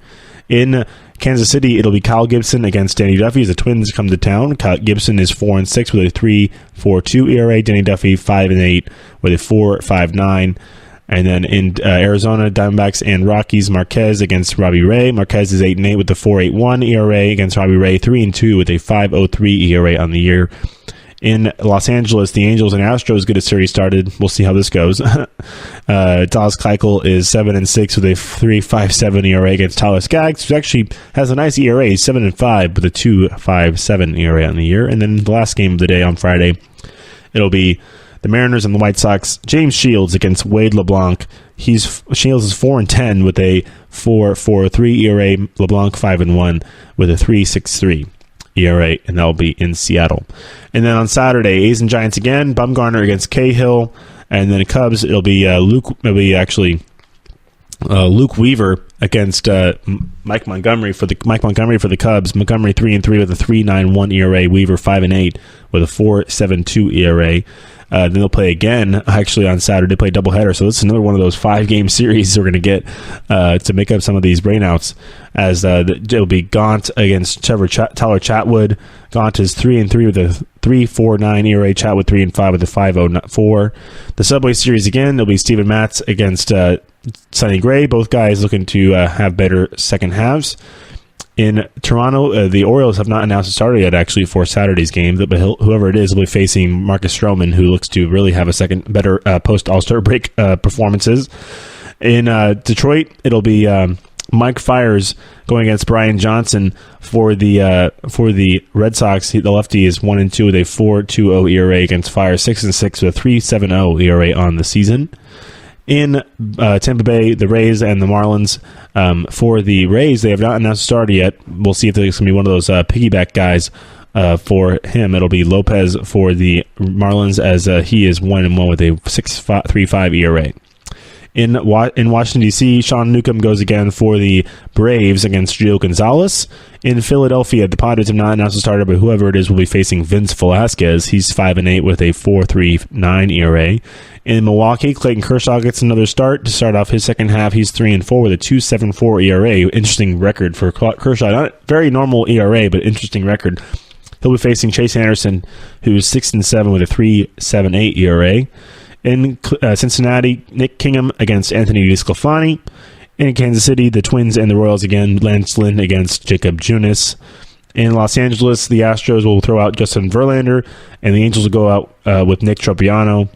In Kansas City, it'll be Kyle Gibson against Danny Duffy as the Twins come to town. Kyle Gibson is 4-6 with a 3.42 ERA. Danny Duffy 5-8 with a 4.59. And then in Arizona, Diamondbacks and Rockies, Marquez against Robbie Ray. Marquez is 8-8 with a 4.81 ERA against Robbie Ray, 3-2 with a 5.03 ERA on the year. In Los Angeles, the Angels and Astros get a series started. We'll see how this goes. Dallas Keuchel is 7-6 with a 3.57 ERA against Tyler Skaggs, who actually has a nice ERA, 7-5 with a 2.57 ERA on the year. And then the last game of the day on Friday, it'll be the Mariners and the White Sox. James Shields against Wade LeBlanc. Shields is 4-10 with a 4.43 ERA. LeBlanc 5-1 with a 3.63. ERA, and that'll be in Seattle. And then on Saturday, A's and Giants again. Bumgarner against Cahill, and then Cubs. It'll be Luke Weaver against Mike Montgomery for the Cubs. Montgomery 3-3 with a 3.91 ERA. Weaver 5-8 with a 4.72 ERA. Then they'll play again, actually, on Saturday. Play doubleheader. So this is another one of those 5-game series we're going to get to make up some of these brainouts. As it'll be Gaunt against Tyler Chatwood. Gaunt is 3-3 with a 3.49 ERA. Chatwood 3-5 with a 5.04. The Subway Series again. It'll be Steven Matz against Sonny Gray. Both guys looking to have better second halves. In Toronto, the Orioles have not announced a starter yet, actually, for Saturday's game. But whoever it is will be facing Marcus Stroman, who looks to really have better post-All-Star break performances. In Detroit, it'll be Mike Fiers going against Brian Johnson for the Red Sox. The lefty is 1-2 with a 4.20 ERA against Fiers, 6-6 with a 3.70 ERA on the season. In Tampa Bay, the Rays and the Marlins. For the Rays, they have not announced a starter yet. We'll see if there's going to be one of those piggyback guys for him. It'll be Lopez for the Marlins, as he is 1-1 with a 6.35 ERA. In Washington, D.C., Sean Newcomb goes again for the Braves against Gio Gonzalez. In Philadelphia, the Padres have not announced a starter, but whoever it is will be facing Vince Velasquez. He's 5-8 with a 4.39 ERA. In Milwaukee, Clayton Kershaw gets another start to start off his second half. He's 3-4 with a 2.74 ERA. Interesting record for Kershaw. Not very normal ERA, but interesting record. He'll be facing Chase Anderson, who's 6-7 with a 3.78 ERA. In Cincinnati, Nick Kingham against Anthony DeSclafani. In Kansas City, the Twins and the Royals again. Lance Lynn against Jacob Junis. In Los Angeles, the Astros will throw out Justin Verlander, and the Angels will go out with Nick Tropiano.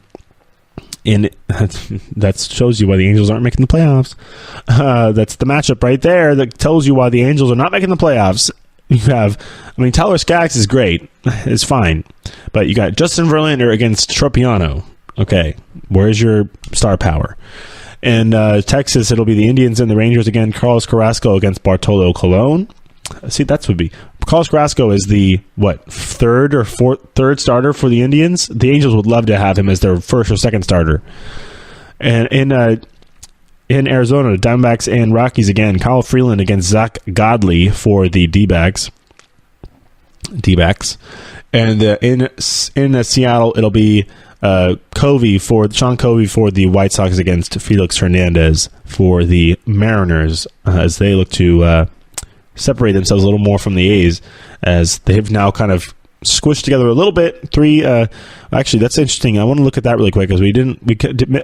And that shows you why the Angels aren't making the playoffs. That's the matchup right there that tells you why the Angels are not making the playoffs. You have, Tyler Skaggs is great. It's fine. But you got Justin Verlander against Tropiano. Okay, where's your star power? In Texas, it'll be the Indians and the Rangers again. Carlos Carrasco against Bartolo Colon. See, that's would be. Carlos Carrasco is the, third starter for the Indians? The Angels would love to have him as their first or second starter. And in Arizona, the Diamondbacks and Rockies again. Kyle Freeland against Zach Godley for the D-backs. And in Seattle, it'll be Sean Covey for the White Sox against Felix Hernandez for the Mariners, as they look to separate themselves a little more from the A's, as they've now kind of squished together a little bit. Actually, that's interesting. I want to look at that really quick because the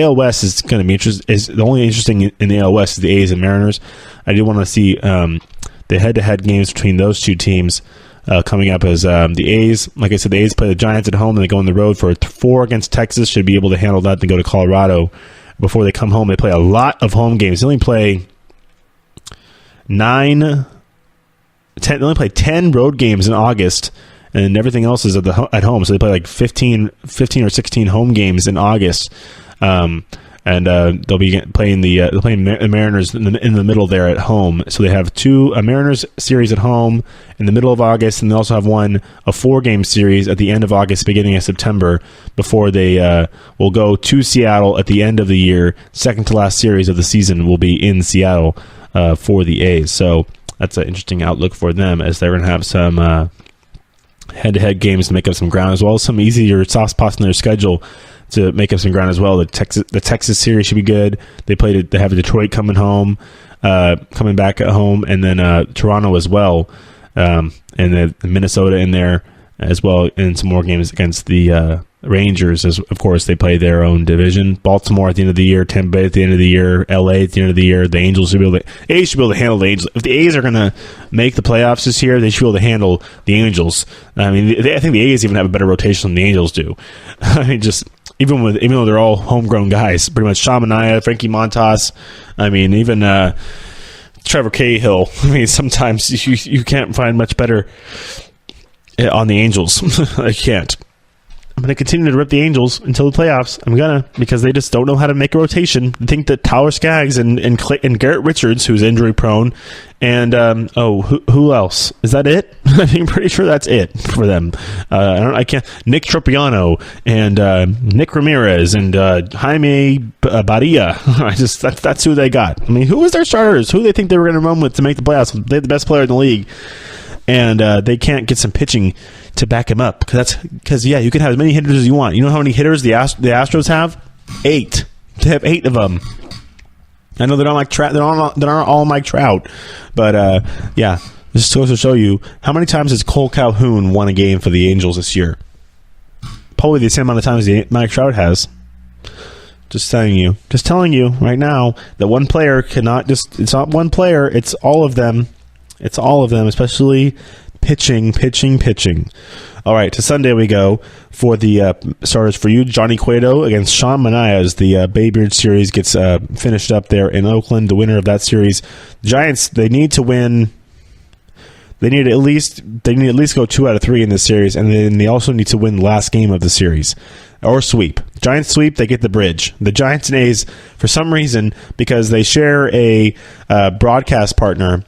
AL West is going to be interesting. Is the only interesting in the AL West is the A's and Mariners. I do want to see the head-to-head games between those two teams coming up. As the A's, like I said, the A's play the Giants at home, and they go on the road for 4 against Texas. Should be able to handle that. Then go to Colorado before they come home. They play a lot of home games. They only play 10 road games in August, and everything else is at home. So they play like 15 or 16 home games in August, and they'll be playing the Mariners in the middle there at home. So they have a Mariners series at home in the middle of August, and they also have a 4-game series at the end of August, beginning of September, before they will go to Seattle at the end of the year. Second to last series of the season will be in Seattle for the A's. So that's an interesting outlook for them, as they're going to have some head-to-head games to make up some ground, as well as some easier soft spots in their schedule to make up some ground as well. The Texas series should be good. They have Detroit coming back at home, and then Toronto as well, and then Minnesota in there as well, and some more games against the Rangers, as of course they play their own division. Baltimore at the end of the year, Tampa Bay at the end of the year, LA at the end of the year. The A's should be able to handle the Angels. If the A's are going to make the playoffs this year, they should be able to handle the Angels. I mean, I think the A's even have a better rotation than the Angels do. I mean, just even though they're all homegrown guys, pretty much Sean Manaea, Frankie Montas. I mean, even Trevor Cahill. I mean, sometimes you can't find much better on the Angels. I can't. I'm going to continue to rip the Angels until the playoffs. Because they just don't know how to make a rotation. They think that Tyler Skaggs and Garrett Richards, who's injury prone, and who else? Is that it? I'm pretty sure that's it for them. Nick Tropiano and Nick Ramirez and Jaime Badia. That's who they got. I mean, who was their starters? Who they think they were going to run with to make the playoffs? They're the best player in the league, and they can't get some pitching to back him up, because you can have as many hitters as you want. You know how many hitters the Astros have? 8. They have 8 of them. I know they're not all Mike Trout, but this goes to show you how many times has Cole Calhoun won a game for the Angels this year. Probably the same amount of times Mike Trout has. Just telling you right now that one player cannot it's not one player, it's all of them. It's all of them, especially pitching. All right, to Sunday we go for the starters for you. Johnny Cueto against Sean Manaea as the Bay Bridge series gets finished up there in Oakland. The winner of that series, the Giants, they need to win. They need at least go 2 out of 3 in this series, and then they also need to win the last game of the series or sweep. Giants sweep, they get the bridge. The Giants and A's, for some reason, because they share a broadcast partner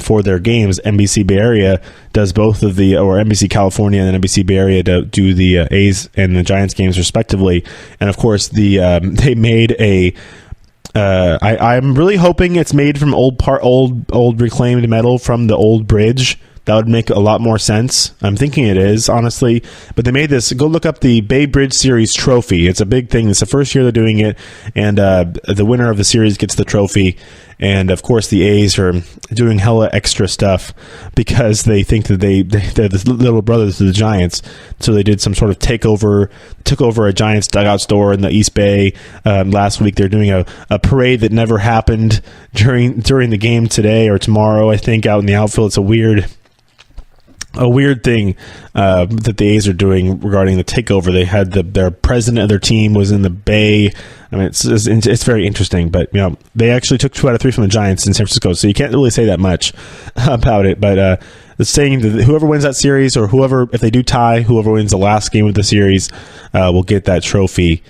for their games, NBC Bay Area does both of or NBC California and NBC Bay Area do the A's and the Giants games respectively. And of course, they made a. I'm really hoping it's made from old reclaimed metal from the old bridge. That would make a lot more sense. I'm thinking it is, honestly. But they made this. Go look up the Bay Bridge Series trophy. It's a big thing. It's the first year they're doing it. And the winner of the series gets the trophy. And, of course, the A's are doing hella extra stuff because they think that they're the little brothers to the Giants. So they did some sort of took over a Giants dugout store in the East Bay last week. They're doing a parade that never happened during the game today or tomorrow, I think, out in the outfield. It's a weird thing that the A's are doing regarding the takeover. They had their president of their team was in the Bay. I mean, it's very interesting, but they actually took 2 out of 3 from the Giants in San Francisco, so you can't really say that much about it. But it's saying that whoever wins that series, or if they do tie, whoever wins the last game of the series will get that trophy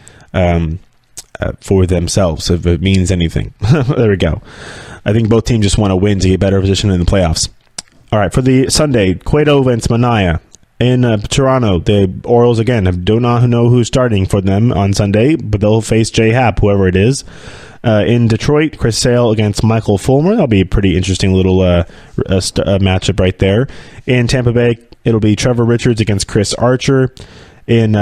for themselves, if it means anything. There we go. I think both teams just want to win to get better position in the playoffs. All right, for the Sunday, Cueto against Manaea. In Toronto, the Orioles, again, do not know who's starting for them on Sunday, but they'll face J. Happ, whoever it is. In Detroit, Chris Sale against Michael Fulmer. That'll be a pretty interesting little matchup right there. In Tampa Bay, it'll be Trevor Richards against Chris Archer. In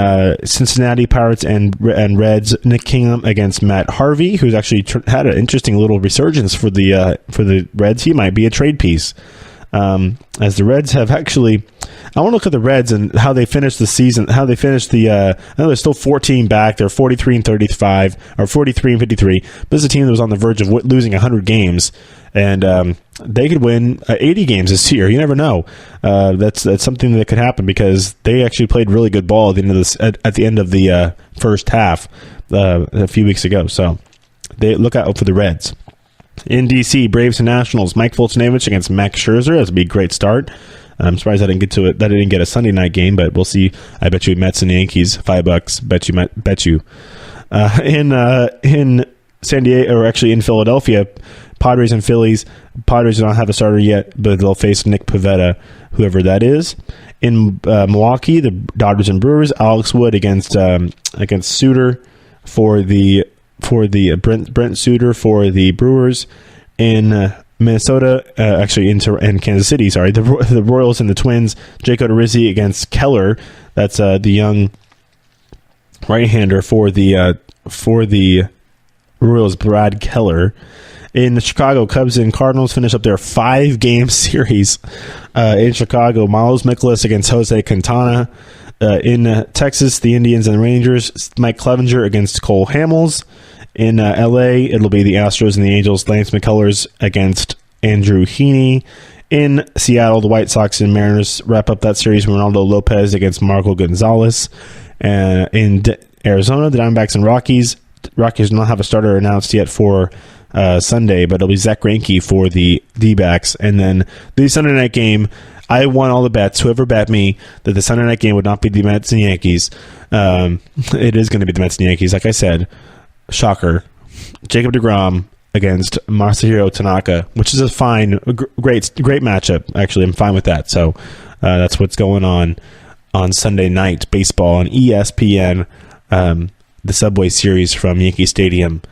Cincinnati, Pirates and Reds, Nick Kingham against Matt Harvey, who's actually had an interesting little resurgence for the Reds. He might be a trade piece. as the Reds have actually. I want to look at the Reds and how they finished the season. How they finished the. I know they're still 14 back. They're 43-35 or 43-53. But this is a team that was on the verge of losing 100 games, and they could win 80 games this year. You never know. That's something that could happen because they actually played really good ball at the end of this at the end of the first half a few weeks ago. So they look out for the Reds. In DC, Braves and Nationals. Mike Foltynewicz against Max Scherzer. That's a big great start. I'm surprised I didn't get to it. That I didn't get a Sunday night game, but we'll see. I bet you Mets and Yankees, $5. Bet you. In San Diego, or actually in Philadelphia, Padres and Phillies. Padres do not have a starter yet, but they'll face Nick Pivetta, whoever that is. In Milwaukee, the Dodgers and Brewers. Alex Wood against Suter for the Brent Suter for the Brewers. In Minnesota, in Kansas City, sorry, the Royals and the Twins. Jake Odorizzi against Keller. That's the young right-hander for the Royals, Brad Keller. In Chicago, Cubs and Cardinals finish up their 5-game series. In Chicago, Miles Mikolas against Jose Quintana. In Texas, the Indians and the Rangers. Mike Clevenger against Cole Hamels. In LA, it'll be the Astros and the Angels. Lance McCullers against Andrew Heaney. In Seattle, the White Sox and Mariners wrap up that series. Ronaldo Lopez against Marco Gonzalez. In Arizona, the Diamondbacks and Rockies. Rockies do not have a starter announced yet for Sunday, but it'll be Zach Greinke for the D-backs. And then the Sunday night game, I won all the bets. Whoever bet me that the Sunday night game would not be the Mets and Yankees, it is going to be the Mets and Yankees, like I said. Shocker. Jacob deGrom against Masahiro Tanaka, which is a great matchup. Actually, I'm fine with that. So that's what's going on Sunday night baseball on ESPN, the Subway Series from Yankee Stadium.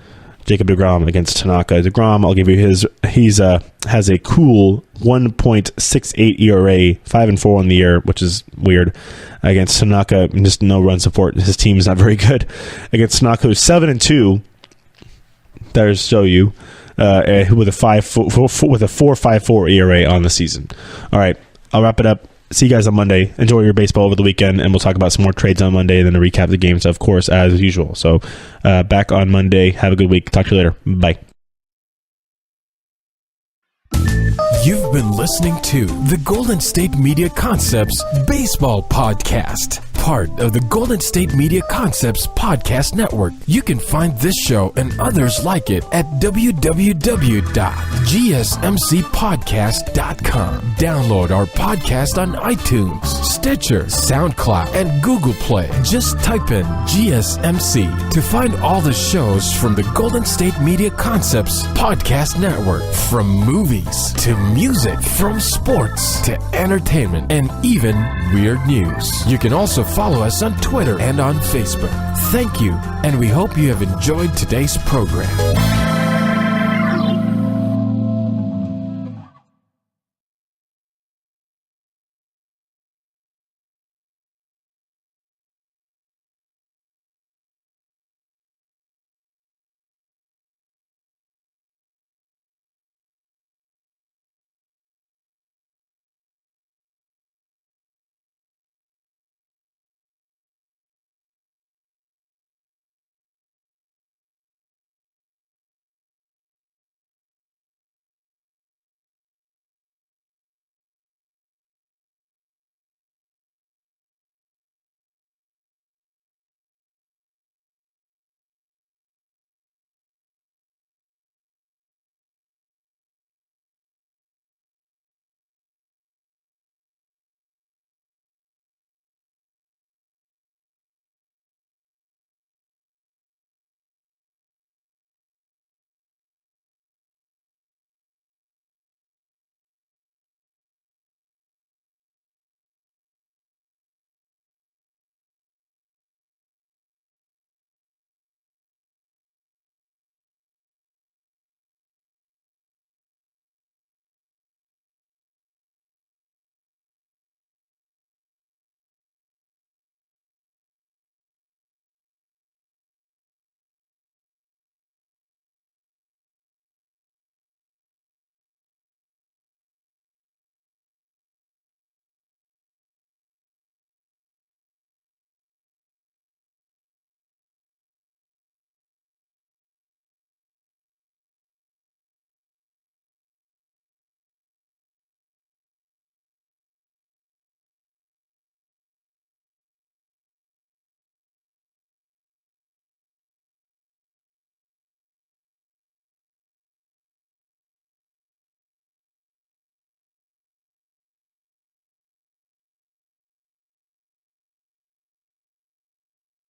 Jacob deGrom against Tanaka. deGrom, I'll give you his. He's has a cool 1.68 ERA, 5-4 on the year, which is weird. Against Tanaka, just no run support. His team is not very good. Against Tanaka, who's 7-2. There's show you with a 4.54 ERA on the season. All right, I'll wrap it up. See you guys on Monday. Enjoy your baseball over the weekend, and we'll talk about some more trades on Monday and then a recap of the games, of course, as usual. So back on Monday. Have a good week. Talk to you later. Bye. You've been listening to the Golden State Media Concepts Baseball Podcast, part of the Golden State Media Concepts Podcast Network. You can find this show and others like it at www.gsmcpodcast.com. Download our podcast on iTunes, Stitcher, SoundCloud, and Google Play. Just type in GSMC to find all the shows from the Golden State Media Concepts Podcast Network, from movies to music, from sports to entertainment, and even weird news. You can also follow us on Twitter and on Facebook. Thank you, and we hope you have enjoyed today's program.